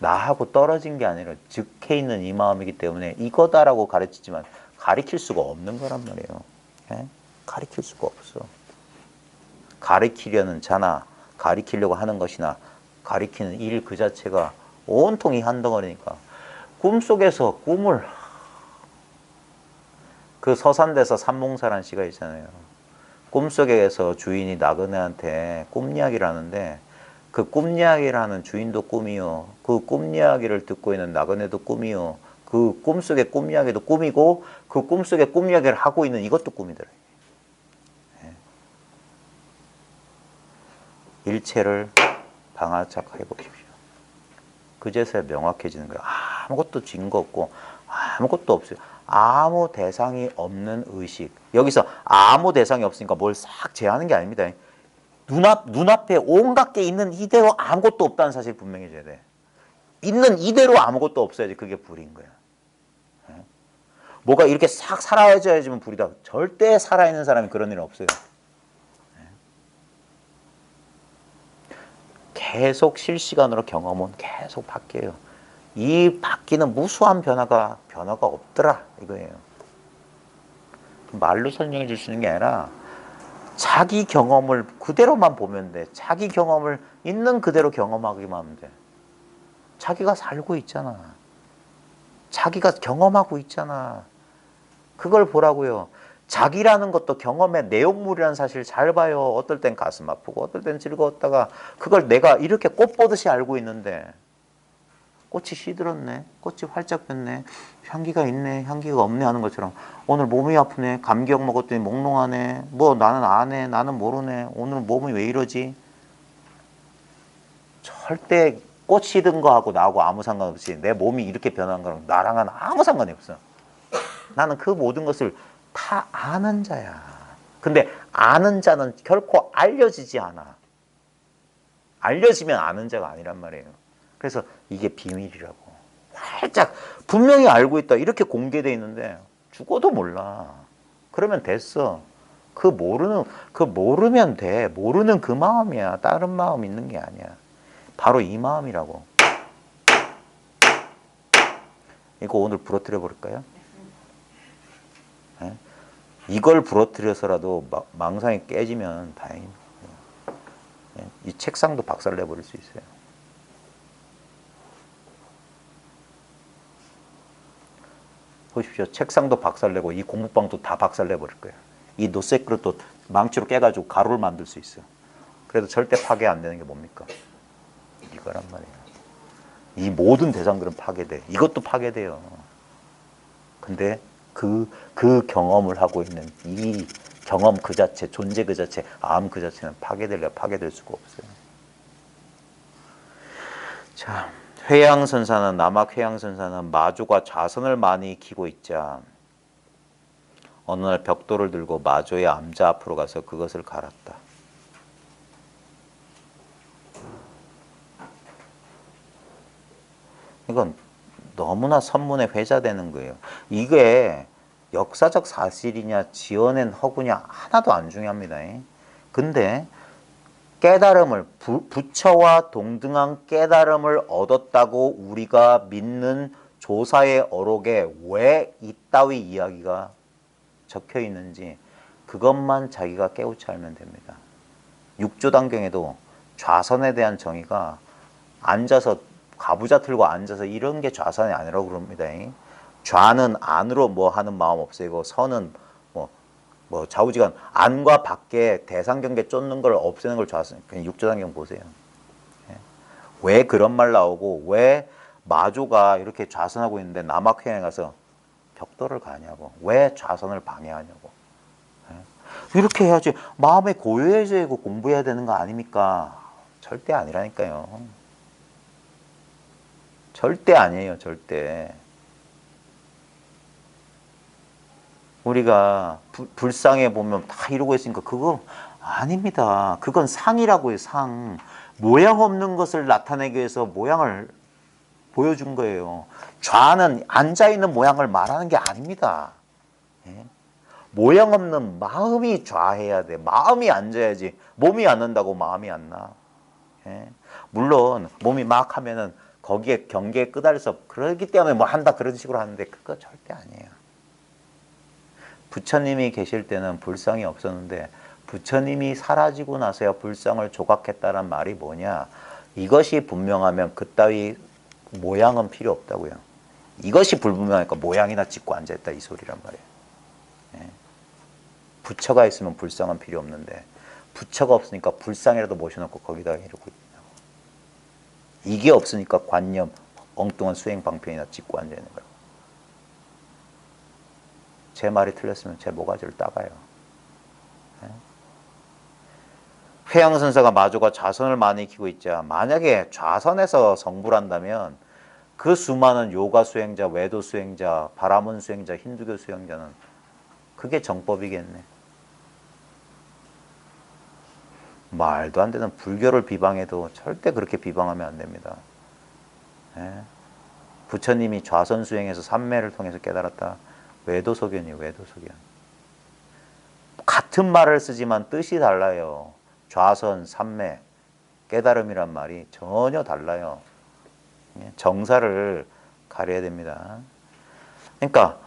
나하고 떨어진 게 아니라 즉해 있는 이 마음이기 때문에 이거다라고 가르치지만 가리킬 수가 없는 거란 말이에요. 예? 가리킬 수가 없어. 가리키려는 자나 가리키려고 하는 것이나 가리키는 일 그 자체가 온통이 한 덩어리니까 꿈속에서 꿈을 그 서산대서 삼몽사라는 시가 있잖아요. 꿈속에서 주인이 나그네한테 꿈 이야기를 하는데 그 꿈 이야기를 하는 주인도 꿈이요. 그 꿈 이야기를 듣고 있는 나그네도 꿈이요. 그 꿈속의 꿈 이야기도 꿈이고 그 꿈속의 꿈 이야기를 하고 있는 이것도 꿈이더라. 일체를 방아착해 보십시오. 그제서야 명확해지는 거예요. 아무것도 증거 없고 아무것도 없어요. 아무 대상이 없는 의식. 여기서 아무 대상이 없으니까 뭘 싹 제하는 게 아닙니다. 눈앞에 온갖 게 있는 이대로 아무것도 없다는 사실 분명해져야 돼. 있는 이대로 아무것도 없어야지 그게 불인 거야. 뭐가 이렇게 싹 사라져야지만 불이다. 절대 살아있는 사람이 그런 일은 없어요. 계속 실시간으로 경험은 계속 바뀌어요. 이 바뀌는 무수한 변화가 없더라 이거예요. 말로 설명해 줄 수 있는 게 아니라 자기 경험을 그대로만 보면 돼. 자기 경험을 있는 그대로 경험하기만 하면 돼. 자기가 살고 있잖아. 자기가 경험하고 있잖아. 그걸 보라고요. 자기라는 것도 경험의 내용물이라는 사실을 잘 봐요. 어떨 땐 가슴 아프고 어떨 땐 즐거웠다가 그걸 내가 이렇게 꽃 보듯이 알고 있는데 꽃이 시들었네. 꽃이 활짝 폈네. 향기가 있네. 향기가 없네 하는 것처럼 오늘 몸이 아프네. 감기약 먹었더니 몽롱하네. 뭐 나는 안 해. 나는 모르네. 오늘 몸이 왜 이러지? 절대 꽃 시든 거하고 나하고 아무 상관없이 내 몸이 이렇게 변한 거랑 나랑은 아무 상관이 없어. 나는 그 모든 것을 다 아는 자야. 근데 아는 자는 결코 알려지지 않아. 알려지면 아는 자가 아니란 말이에요. 그래서 이게 비밀이라고. 활짝 분명히 알고 있다. 이렇게 공개되어 있는데 죽어도 몰라. 그러면 됐어. 모르면 돼. 모르는 그 마음이야. 다른 마음 있는 게 아니야. 바로 이 마음이라고. 이거 오늘 부러뜨려 버릴까요? 네? 이걸 부러뜨려서라도 망상이 깨지면 다행입니다. 이 책상도 박살내버릴 수 있어요. 보십시오. 책상도 박살내고 이 공부방도 다 박살내버릴 거예요. 이 노쇠그릇도 망치로 깨가지고 가루를 만들 수 있어요. 그래도 절대 파괴 안 되는 게 뭡니까? 이거란 말이에요. 이 모든 대상들은 파괴돼. 이것도 파괴돼요. 근데 그 경험을 하고 있는 이 경험 그 자체, 존재 그 자체, 암 그 자체는 파괴될 수가 없어요. 자, 남학 회양선사는 마조가 좌선을 많이 키고 있자 어느 날 벽돌을 들고 마조의 암자 앞으로 가서 그것을 갈았다. 이건 너무나 선문에 회자되는 거예요. 이게 역사적 사실이냐 지어낸 허구냐 하나도 안 중요합니다. 근데 깨달음을 부처와 동등한 깨달음을 얻었다고 우리가 믿는 조사의 어록에 왜 이따위 이야기가 적혀 있는지 그것만 자기가 깨우쳐 알면 됩니다. 육조단경에도 좌선에 대한 정의가 앉아서 가부좌 틀고 앉아서 이런 게 좌선이 아니라고 그럽니다. 좌는 안으로 뭐 하는 마음 없애고 선은 뭐 좌우지간 안과 밖에 대상경계 쫓는 걸 없애는 걸 좌선. 그냥 육조단경 보세요. 왜 그런 말 나오고 왜 마조가 이렇게 좌선하고 있는데 남학회에 가서 벽돌을 가냐고. 왜 좌선을 방해하냐고. 이렇게 해야지 마음에 고요해져야 공부해야 되는 거 아닙니까? 절대 아니라니까요. 절대 아니에요. 절대. 우리가 불상에 보면 다 이러고 있으니까 그거 아닙니다. 그건 상이라고요. 상. 모양 없는 것을 나타내기 위해서 모양을 보여준 거예요. 좌는 앉아있는 모양을 말하는 게 아닙니다. 모양 없는 마음이 좌해야 돼. 마음이 앉아야지. 몸이 앉는다고 마음이 안 나. 물론 몸이 막 하면은 거기에 경계에 끄달려서 그러기 때문에 뭐 한다 그런 식으로 하는데 그거 절대 아니에요. 부처님이 계실 때는 불상이 없었는데 부처님이 사라지고 나서야 불상을 조각했다는 말이 뭐냐. 이것이 분명하면 그따위 모양은 필요 없다고요. 이것이 불분명하니까 모양이나 찍고 앉아있다 이 소리란 말이에요. 부처가 있으면 불상은 필요 없는데 부처가 없으니까 불상이라도 모셔놓고 거기다가 이러고 있다고. 이게 없으니까 관념, 엉뚱한 수행 방편이나 찍고 앉아있는 거라고. 제 말이 틀렸으면 제 모가지를 따가요. 회양선사가 마조가 좌선을 많이 키고 있자 만약에 좌선에서 성불 한다면 그 수많은 요가 수행자, 외도 수행자, 바라문 수행자, 힌두교 수행자는 그게 정법이겠네. 말도 안 되는 불교를 비방해도 절대 그렇게 비방하면 안 됩니다. 부처님이 좌선 수행에서 삼매를 통해서 깨달았다. 외도소견이에요. 외도소견. 같은 말을 쓰지만 뜻이 달라요. 좌선, 삼매, 깨달음이란 말이 전혀 달라요. 정사를 가려야 됩니다. 그러니까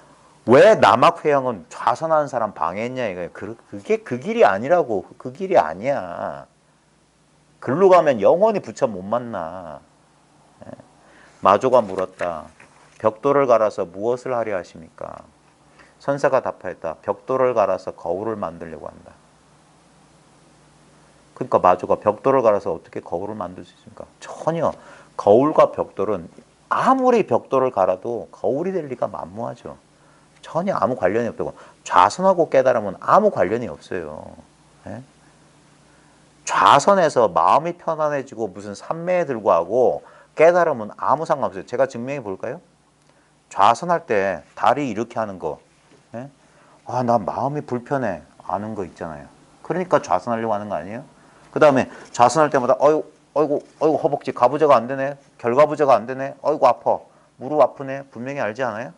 왜 남학회영은 좌선하는 사람 방해했냐 이거예요. 그게 그 길이 아니라고. 그 길이 아니야. 글로 가면 영원히 부처 못 만나. 마조가 물었다. 벽돌을 갈아서 무엇을 하려 하십니까? 선사가 답하였다. 벽돌을 갈아서 거울을 만들려고 한다. 그러니까 마조가 벽돌을 갈아서 어떻게 거울을 만들 수 있습니까? 전혀. 거울과 벽돌은 아무리 벽돌을 갈아도 거울이 될 리가 만무하죠. 전혀 아무 관련이 없다고. 좌선하고 깨달음은 아무 관련이 없어요. 좌선에서 마음이 편안해지고 무슨 삼매에 들고 하고 깨달음은 아무 상관없어요. 제가 증명해 볼까요? 좌선할 때 다리 이렇게 하는 거. 아, 나 마음이 불편해. 아는 거 있잖아요. 그러니까 좌선하려고 하는 거 아니에요? 그 다음에 좌선할 때마다 어이구 허벅지 가부좌가 안 되네. 결가부좌가 안 되네. 어이구 아파. 무릎 아프네. 분명히 알지 않아요?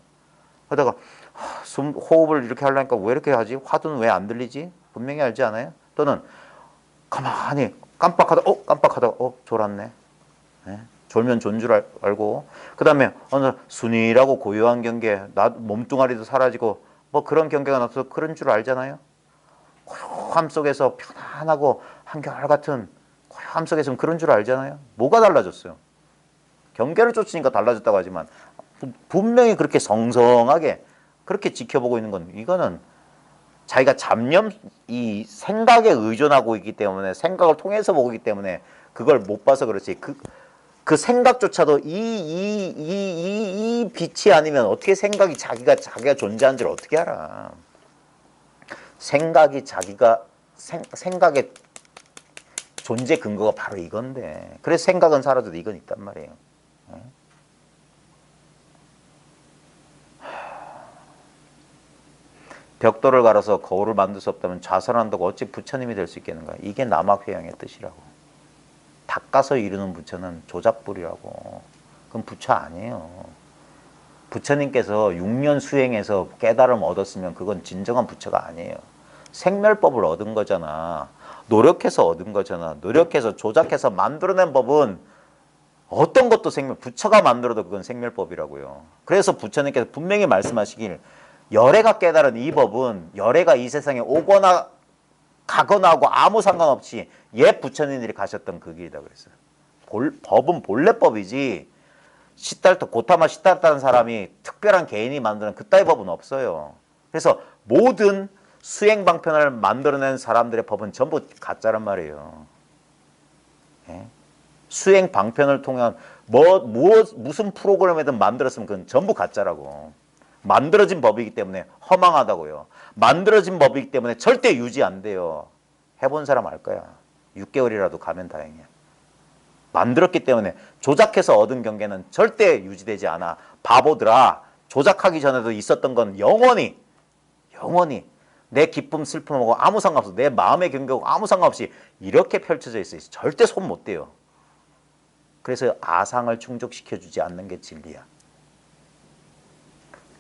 그러다가 호흡을 이렇게 하려니까 왜 이렇게 하지? 화두는 왜 안 들리지? 분명히 알지 않아요? 또는 가만히 깜빡하다가 졸았네. 졸면 존 줄 알고. 그 다음에 어느 순이라고 고요한 경계, 몸뚱아리도 사라지고 뭐 그런 경계가 나서 그런 줄 알잖아요. 고요함 속에서 편안하고 한결같은 고요함 속에서는 그런 줄 알잖아요. 뭐가 달라졌어요? 경계를 쫓으니까 달라졌다고 하지만 분명히 그렇게 성성하게 그렇게 지켜보고 있는 건 이거는 자기가 잡념, 이 생각에 의존하고 있기 때문에 생각을 통해서 보기 때문에 그걸 못 봐서 그렇지. 그 생각조차도 이 빛이 아니면 어떻게 생각이 자기가 존재하는 줄 어떻게 알아? 생각이 생각의 존재 근거가 바로 이건데. 그래서 생각은 사라져도 이건 있단 말이에요. 벽돌을 갈아서 거울을 만들 수 없다면 좌선한다고 어찌 부처님이 될 수 있겠는가? 이게 남학회양의 뜻이라고. 닦아서 이루는 부처는 조작불이라고. 그건 부처 아니에요. 부처님께서 6년 수행해서 깨달음 얻었으면 그건 진정한 부처가 아니에요. 생멸법을 얻은 거잖아. 노력해서 얻은 거잖아. 노력해서 조작해서 만들어낸 법은 어떤 것도 부처가 만들어도 그건 생멸법이라고요. 그래서 부처님께서 분명히 말씀하시길 열애가 깨달은 이 법은 열애가 이 세상에 오거나 가거나 하고 아무 상관없이 옛 부처님들이 가셨던 그 길이다 그랬어요. 법은 본래법이지 시달타 고타마 시달타는 사람이 특별한 개인이 만드는 그따위 법은 없어요. 그래서 모든 수행 방편을 만들어낸 사람들의 법은 전부 가짜란 말이에요. 예? 수행 방편을 통한 무슨 프로그램이든 만들었으면 그건 전부 가짜라고. 만들어진 법이기 때문에 허망하다고요. 만들어진 법이기 때문에 절대 유지 안 돼요. 해본 사람 알 거야. 6개월이라도 가면 다행이야. 만들었기 때문에 조작해서 얻은 경계는 절대 유지되지 않아. 바보들아. 조작하기 전에도 있었던 건 영원히 내 기쁨 슬픔하고 아무 상관없어. 내 마음의 경계하고 아무 상관없이 이렇게 펼쳐져 있어요. 절대 손 못 대요. 그래서 아상을 충족시켜주지 않는 게 진리야.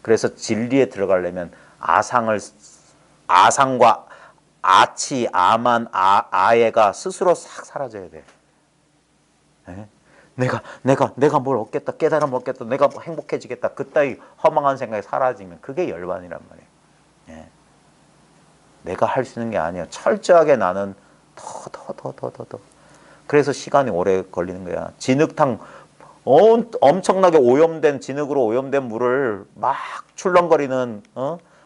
그래서 진리에 들어가려면 아상과 아치, 아만, 아예가 스스로 싹 사라져야 돼. 예? 내가 뭘 얻겠다, 깨달음 얻겠다, 내가 행복해지겠다, 그따위 허망한 생각이 사라지면 그게 열반이란 말이에요. 예? 내가 할 수 있는 게 아니야. 철저하게 나는 더. 그래서 시간이 오래 걸리는 거야. 진흙탕, 엄청나게 오염된, 진흙으로 오염된 물을 막 출렁거리는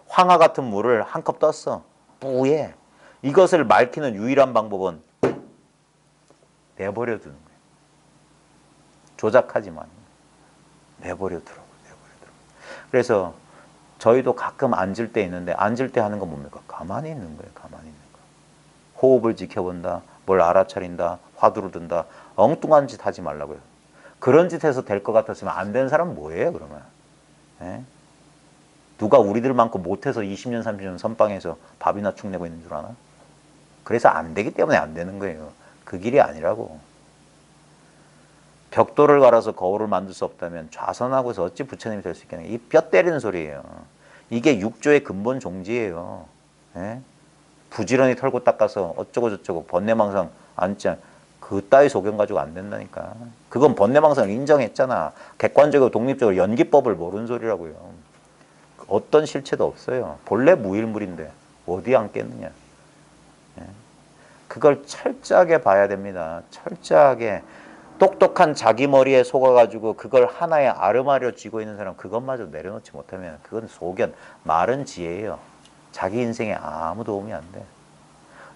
황화 같은 물을 한 컵 떴어. 뿌예. 이것을 맑히는 유일한 방법은 내버려 두는 거야. 조작하지 마. 내버려 두라고. 그래서 저희도 가끔 앉을 때 있는데 앉을 때 하는 건 뭡니까? 가만히 있는 거예요. 가만히 있는 거. 호흡을 지켜본다. 뭘 알아차린다. 화두를 든다. 엉뚱한 짓 하지 말라고요. 그런 짓 해서 될 것 같았으면 안 되는 사람은 뭐예요 그러면? 예? 누가 우리들만큼 못해서 20년 30년 선방에서 밥이나 축 내고 있는 줄 아나? 그래서 안 되기 때문에 안 되는 거예요. 그 길이 아니라고. 벽돌을 갈아서 거울을 만들 수 없다면 좌선하고서 어찌 부처님이 될 수 있겠냐. 이 뼈 때리는 소리예요. 이게 육조의 근본 종지예요. 예? 부지런히 털고 닦아서 어쩌고 저쩌고 번뇌망상 앉자. 그따위 소견 가지고 안 된다니까. 그건 번뇌망상을 인정했잖아. 객관적으로 독립적으로 연기법을 모르는 소리라고요. 어떤 실체도 없어요. 본래 무일물인데 어디 앉겠느냐. 예? 그걸 철저하게 봐야 됩니다. 철저하게. 똑똑한 자기 머리에 속아가지고 그걸 하나의 아르마리로 쥐고 있는 사람 그것마저 내려놓지 못하면 그건 소견, 말은 지혜예요. 자기 인생에 아무 도움이 안 돼.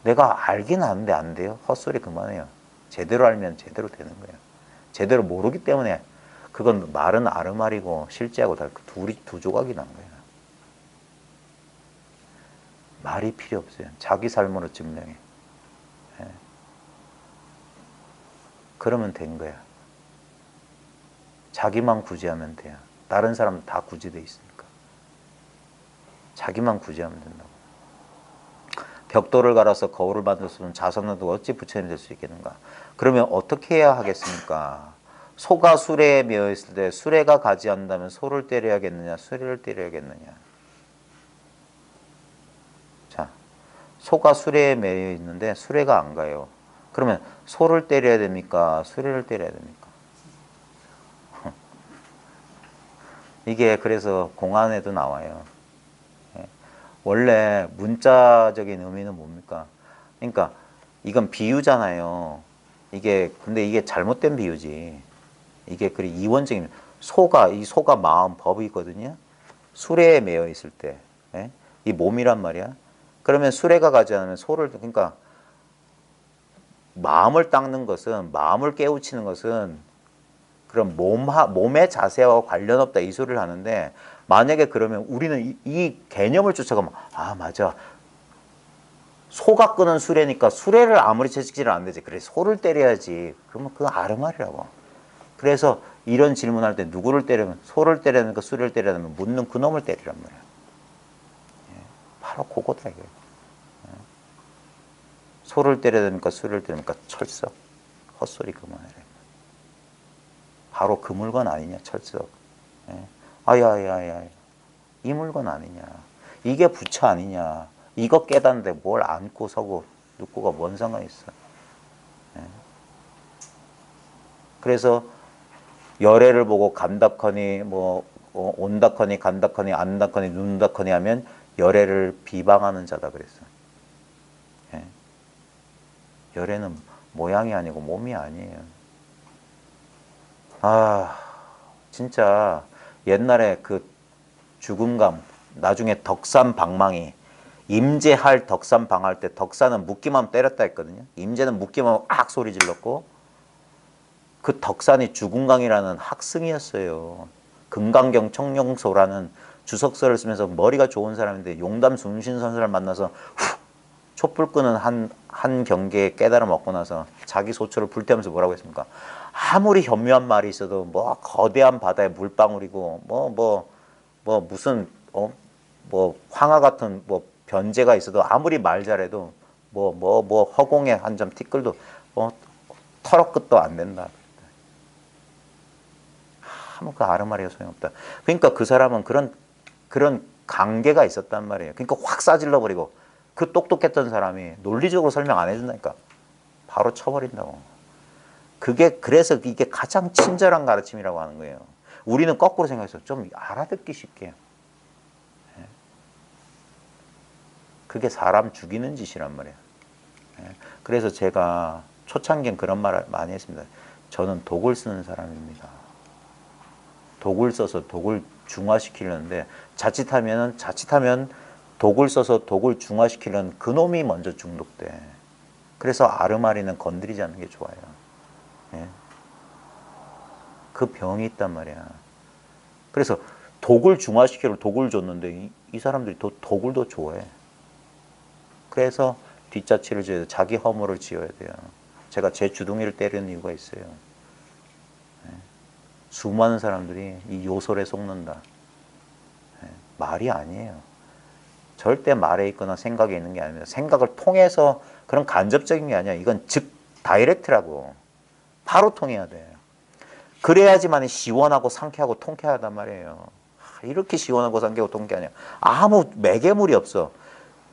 내가 알긴 아는데 안 돼요. 헛소리 그만해요. 제대로 알면 제대로 되는 거예요. 제대로 모르기 때문에 그건 말은 아르마리고 실제하고 다 두 조각이 난 거예요. 말이 필요 없어요. 자기 삶으로 증명해. 예. 그러면 된 거야. 자기만 구제하면 돼요. 다른 사람은 다 구제돼 있으니까. 자기만 구제하면 된다고. 벽돌을 갈아서 거울을 만들었으면 자선은 어찌 부처님이 될 수 있겠는가. 그러면 어떻게 해야 하겠습니까? 소가 수레에 매여 있을 때 수레가 가지 않는다면 소를 때려야겠느냐 수레를 때려야겠느냐. 자, 소가 수레에 매여 있는데 수레가 안 가요. 그러면 소를 때려야 됩니까? 수레를 때려야 됩니까? 이게 그래서 공안에도 나와요. 원래 문자적인 의미는 뭡니까? 그러니까 이건 비유잖아요. 근데 이게 잘못된 비유지. 이게 그리 이원적인 이 소가 마음 법이 있거든요. 수레에 매여 있을 때, 이 몸이란 말이야. 그러면 수레가 가지 않으면 그러니까 마음을 닦는 것은 마음을 깨우치는 것은 그런 몸의 자세와 관련 없다 이 소리를 하는데 만약에 그러면 우리는 이 개념을 쫓아가면 맞아. 소가 끄는 수레니까 수레를 아무리 채찍질을 안 되지. 그래 소를 때려야지. 그러면 그건 아르마리라고. 그래서 이런 질문할 때 누구를 때리면 소를 때려야 되니까 수레를 때려야 되면 묻는 그놈을 때리란 말이야. 바로 그거다 이거야. 소를 때려야 되니까 수레를 때리니까 철썩. 헛소리 그만해라. 바로 그 물건 아니냐, 철석. 예. 아야야야, 이 물건 아니냐. 이게 부처 아니냐. 이거 깨닫는데 뭘 안고 서고 눕고가 뭔 상관이 있어. 예. 그래서 열애를 보고 간다커니 뭐 온다커니 간다커니 안다커니 눕다커니 하면 열애를 비방하는 자다 그랬어. 예. 열애는 모양이 아니고 몸이 아니에요. 아, 진짜 옛날에 그 죽음감, 나중에 덕산 방망이, 임재할 덕산 방할 때 덕산은 묶기만 하면 때렸다 했거든요. 임재는 묶기만 하면 악 소리 질렀고, 그 덕산이 죽음강이라는 학승이었어요. 금강경 청룡소라는 주석서를 쓰면서 머리가 좋은 사람인데 용담 순신선사를 만나서 촛불 끄는 한 경계에 깨달음 얻고 나서 자기 소초를 불태우면서 뭐라고 했습니까? 아무리 현묘한 말이 있어도 뭐 거대한 바다의 물방울이고 무슨 뭐 황하 같은 뭐 변제가 있어도 아무리 말 잘해도 뭐 허공에 한 점 티끌도 털어 끝도 안 된다. 아무 그 아르마리가 소용없다. 그러니까 그 사람은 그런 관계가 있었단 말이에요. 그러니까 확 싸질러 버리고 그 똑똑했던 사람이 논리적으로 설명 안 해준다니까 바로 쳐버린다고. 그래서 이게 가장 친절한 가르침이라고 하는 거예요. 우리는 거꾸로 생각해서 좀 알아듣기 쉽게. 그게 사람 죽이는 짓이란 말이에요. 그래서 제가 초창기엔 그런 말을 많이 했습니다. 저는 독을 쓰는 사람입니다. 독을 써서 독을 중화시키려는데 자칫하면 독을 써서 독을 중화시키려는 그놈이 먼저 중독돼. 그래서 아르마리는 건드리지 않는 게 좋아요. 예? 그 병이 있단 말이야. 그래서 독을 중화시키려고 독을 줬는데 이 사람들이 독을 더 좋아해. 그래서 뒷자치를 지어야 돼. 자기 허물을 지어야 돼요. 제가 제 주둥이를 때리는 이유가 있어요. 수많은 사람들이 이 요설에 속는다. 말이 아니에요. 절대 말에 있거나 생각에 있는 게 아닙니다. 생각을 통해서 그런 간접적인 게 아니야. 이건 즉 다이렉트라고. 바로 통해야 돼. 그래야지만 시원하고 상쾌하고 통쾌하단 말이에요. 이렇게 시원하고 상쾌하고 통쾌하냐. 아무 매개물이 없어.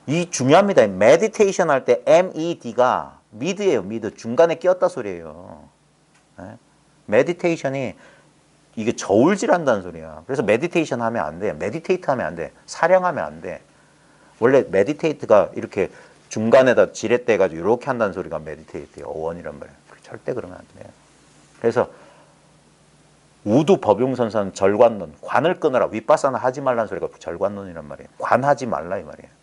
이 중요합니다. 메디테이션 할 때 MED가 미드예요. 미드. 중간에 끼었다 소리예요. 메디테이션이 이게 저울질한다는 소리야. 그래서 메디테이션 하면 안 돼. 메디테이트 하면 안 돼. 사령하면 안 돼. 원래 메디테이트가 이렇게 중간에다 지렛대 해가지고 이렇게 한다는 소리가 메디테이트예요. 어원이란 말이에요. 절대 그러면 안 돼요. 그래서 우두 법용선사는 절관론, 관을 끊어라. 윗바사나 하지 말라는 소리가 절관론이란 말이에요. 관하지 말라 이 말이에요.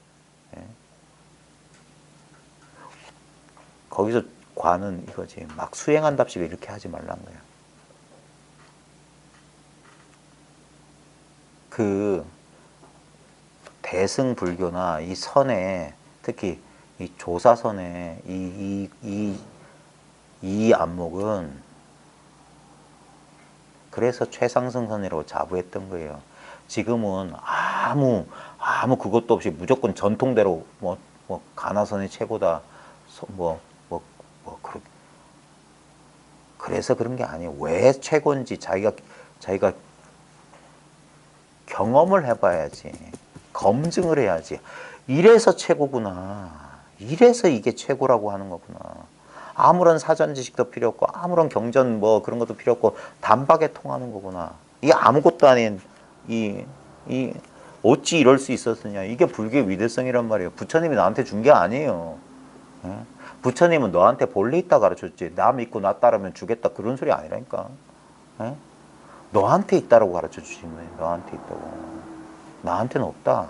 거기서 관은 이거지. 막 수행한답시고 이렇게 하지 말라는 거야. 그 대승불교나 이 선에 특히 이 조사선의 이 안목은 그래서 최상승선이라고 자부했던 거예요. 지금은 아무 그것도 없이 무조건 전통대로 뭐 가나선이 최고다. 그래서 그런 게 아니에요. 왜 최고인지 자기가 경험을 해봐야지. 검증을 해야지. 이래서 최고구나. 이래서 이게 최고라고 하는 거구나. 아무런 사전 지식도 필요 없고 아무런 경전 뭐 그런 것도 필요 없고 단박에 통하는 거구나. 이게 아무것도 아닌 이 어찌 이럴 수 있었느냐. 이게 불교의 위대성이란 말이에요. 부처님이 나한테 준 게 아니에요. 예? 부처님은 너한테 본래 있다 가르쳤지. 나 믿고 나 따르면 주겠다 그런 소리 아니라니까. 예? 너한테 있다라고 가르쳐 주신 거예요. 너한테 있다고. 나한테는 없다.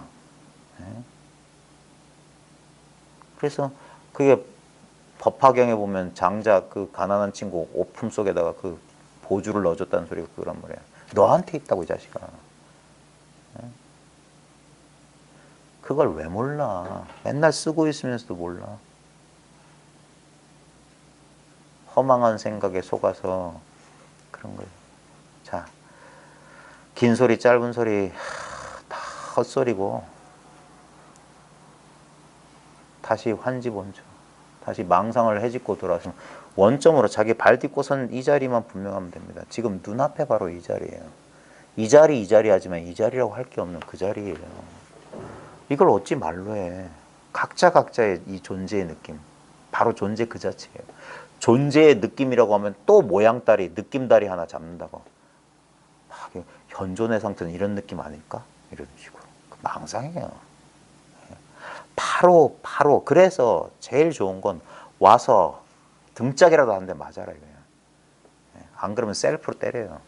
예? 그래서 그게 법화경에 보면 장자 그 가난한 친구 오품 속에다가 그 보주를 넣어줬다는 소리가 그거란 말이야. 너한테 있다고 이 자식아. 예? 그걸 왜 몰라. 맨날 쓰고 있으면서도 몰라. 허망한 생각에 속아서 그런 거예요. 자, 긴 소리 짧은 소리 다 헛소리고 다시 환지본주 다시 망상을 해짓고 돌아서면 원점으로 자기 발 딛고 선 이 자리만 분명하면 됩니다. 지금 눈앞에 바로 이 자리예요. 이 자리 하지만 이 자리라고 할 게 없는 그 자리예요. 이걸 어찌 말로 해. 각자의 이 존재의 느낌. 바로 존재 그 자체예요. 존재의 느낌이라고 하면 또 모양다리, 느낌다리 하나 잡는다고. 막 현존의 상태는 이런 느낌 아닐까? 이런 식으로. 망상이에요. 바로. 그래서 제일 좋은 건 와서 등짝이라도 한 대 맞아라 이거예요. 안 그러면 셀프로 때려요.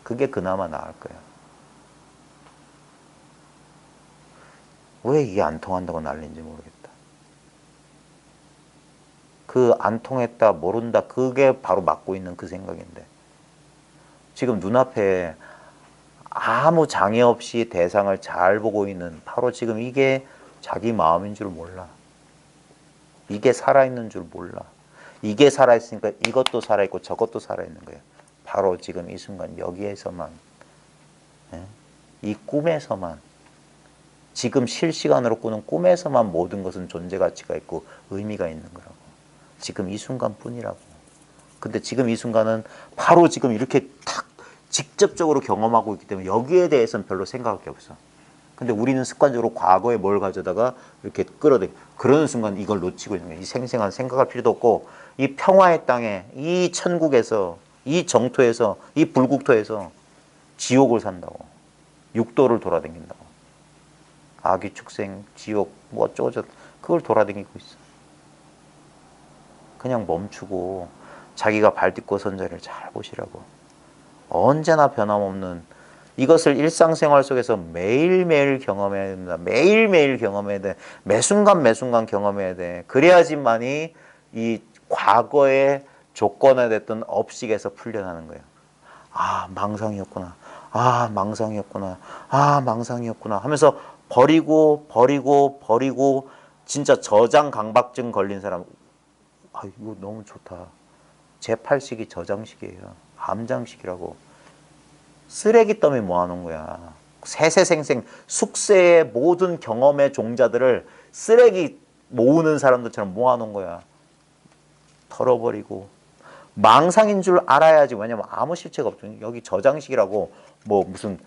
그게 그나마 나을 거예요. 왜 이게 안 통한다고 난리인지 모르겠다. 그 안 통했다, 모른다, 그게 바로 막고 있는 그 생각인데. 지금 눈앞에 아무 장애 없이 대상을 잘 보고 있는 바로 지금 이게 자기 마음인 줄 몰라. 이게 살아있는 줄 몰라. 이게 살아있으니까 이것도 살아있고 저것도 살아있는 거예요. 바로 지금 이 순간 여기에서만, 이 꿈에서만, 지금 실시간으로 꾸는 꿈에서만 모든 것은 존재 가치가 있고 의미가 있는 거라고. 지금 이 순간뿐이라고. 근데 지금 이 순간은 바로 지금 이렇게 탁 직접적으로 경험하고 있기 때문에 여기에 대해서는 별로 생각할 게 없어. 근데 우리는 습관적으로 과거에 뭘 가져다가 이렇게 끌어대. 그러는 순간 이걸 놓치고 있는 거예요. 이 생생한 생각할 필요도 없고, 이 평화의 땅에, 이 천국에서, 이 정토에서, 이 불국토에서 지옥을 산다고. 육도를 돌아다닌다고. 아기 축생, 지옥, 뭐 어쩌고저쩌고 그걸 돌아다니고 있어. 그냥 멈추고 자기가 발 딛고 선 자리를 잘 보시라고. 언제나 변함없는 이것을 일상생활 속에서 매일매일 경험해야 됩니다. 매일매일 경험해야 돼. 매순간 경험해야 돼. 그래야지만이 이 과거의 조건에 됐던 업식에서 풀려나는 거예요. 아, 망상이었구나. 아, 망상이었구나. 아, 망상이었구나 하면서 버리고 진짜 저장 강박증 걸린 사람, 아, 이거 너무 좋다. 제8식이 저장식이에요. 암장식이라고. 쓰레기 더미 모아놓은 거야. 세세생생 숙세의 모든 경험의 종자들을 쓰레기 모으는 사람들처럼 모아놓은 거야. 털어버리고. 망상인 줄 알아야지. 왜냐면 아무 실체가 없죠. 여기 저장식이라고 뭐 무슨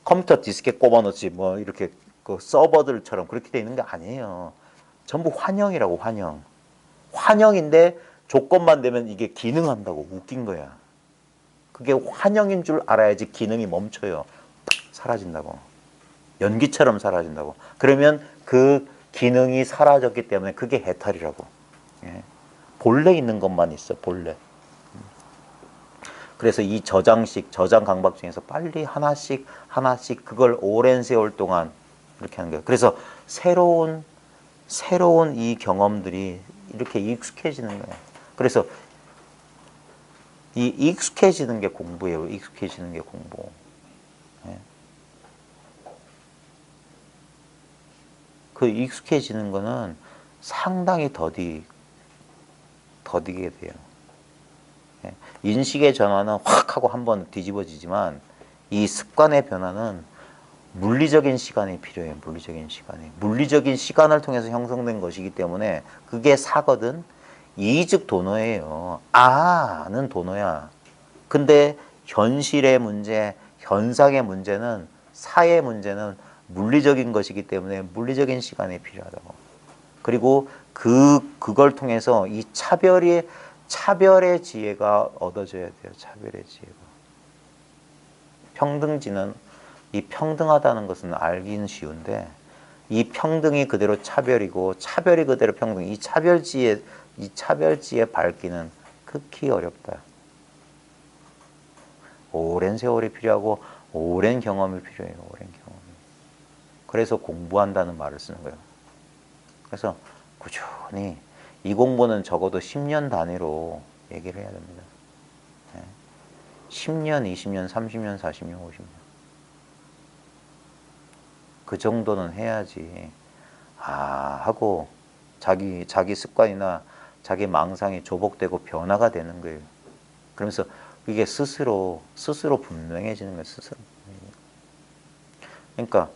컴퓨터 디스켓 꼽아놓지 뭐 이렇게 그 서버들처럼 그렇게 돼 있는 게 아니에요. 전부 환영이라고, 환영. 환영인데 조건만 되면 이게 기능한다고. 웃긴 거야. 그게 환영인 줄 알아야지 기능이 멈춰요. 사라진다고. 연기처럼 사라진다고. 그러면 그 기능이 사라졌기 때문에 그게 해탈이라고. 예. 본래 있는 것만 있어, 본래. 그래서 이 저장식, 저장 강박증에서 빨리 하나씩 그걸 오랜 세월 동안 이렇게 하는 거예요. 그래서 새로운 이 경험들이 이렇게 익숙해지는 거예요. 그래서 이 익숙해지는 게 공부예요. 익숙해지는 게 공부. 예. 그 익숙해지는 거는 상당히 더디게 돼요. 예. 인식의 전환은 확 하고 한번 뒤집어지지만 이 습관의 변화는 물리적인 시간이 필요해요. 물리적인 시간을 통해서 형성된 것이기 때문에 그게 사거든. 이즉 도노예요. 아는 도노야. 근데 현실의 문제, 현상의 문제는, 사의 문제는 물리적인 것이기 때문에 물리적인 시간이 필요하다고. 그리고 그걸 통해서 이 차별의 지혜가 얻어져야 돼요. 차별의 지혜가. 평등지는 이 평등하다는 것은 알기는 쉬운데 이 평등이 그대로 차별이고 차별이 그대로 평등. 이 차별지에 밝기는 극히 어렵다. 오랜 세월이 필요하고 오랜 경험이 필요해요. 오랜 경험이. 그래서 공부한다는 말을 쓰는 거예요. 그래서 꾸준히 이 공부는 적어도 10년 단위로 얘기를 해야 됩니다. 10년, 20년, 30년, 40년, 50년. 그 정도는 해야지. 하고 자기 습관이나 자기 망상이 조복되고 변화가 되는 거예요. 그러면서 이게 스스로 분명해지는 거예요. 스스로. 그러니까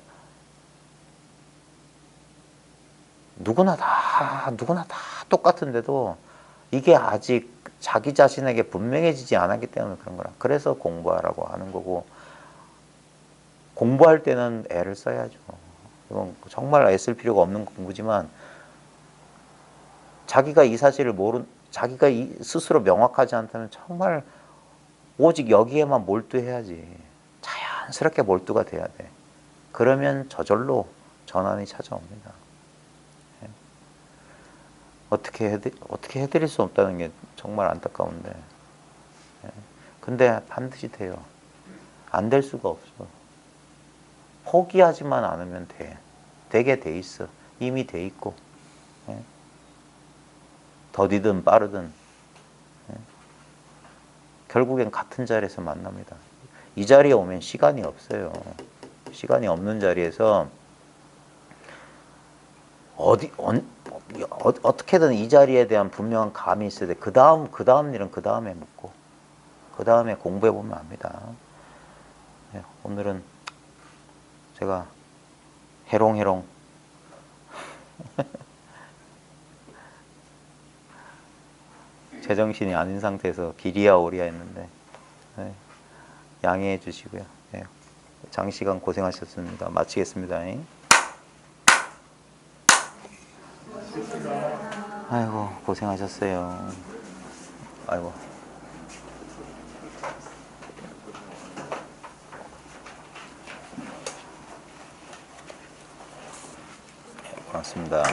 누구나 다 똑같은데도 이게 아직 자기 자신에게 분명해지지 않았기 때문에 그런 거라. 그래서 공부하라고 하는 거고, 공부할 때는 애를 써야죠. 이건 정말 애쓸 필요가 없는 공부지만, 자기가 이 사실을 자기가 스스로 명확하지 않다면 정말 오직 여기에만 몰두해야지. 자연스럽게 몰두가 돼야 돼. 그러면 저절로 전환이 찾아옵니다. 예. 어떻게 해드릴 수 없다는 게 정말 안타까운데. 예. 근데 반드시 돼요. 안 될 수가 없어. 포기하지만 않으면 돼. 되게 돼 있어. 이미 돼 있고. 예. 더디든 빠르든. 예. 결국엔 같은 자리에서 만납니다. 이 자리에 오면 시간이 없어요. 시간이 없는 자리에서 어떻게든 이 자리에 대한 분명한 감이 있어야 돼. 그 다음 일은 그 다음에 묻고, 그 다음에 공부해 보면 압니다. 네, 오늘은 제가 해롱해롱 제정신이 아닌 상태에서 기리야 오리야 했는데, 네, 양해해 주시고요. 네, 장시간 고생하셨습니다. 마치겠습니다. 아이고 고생하셨어요. 아이고. 고맙습니다.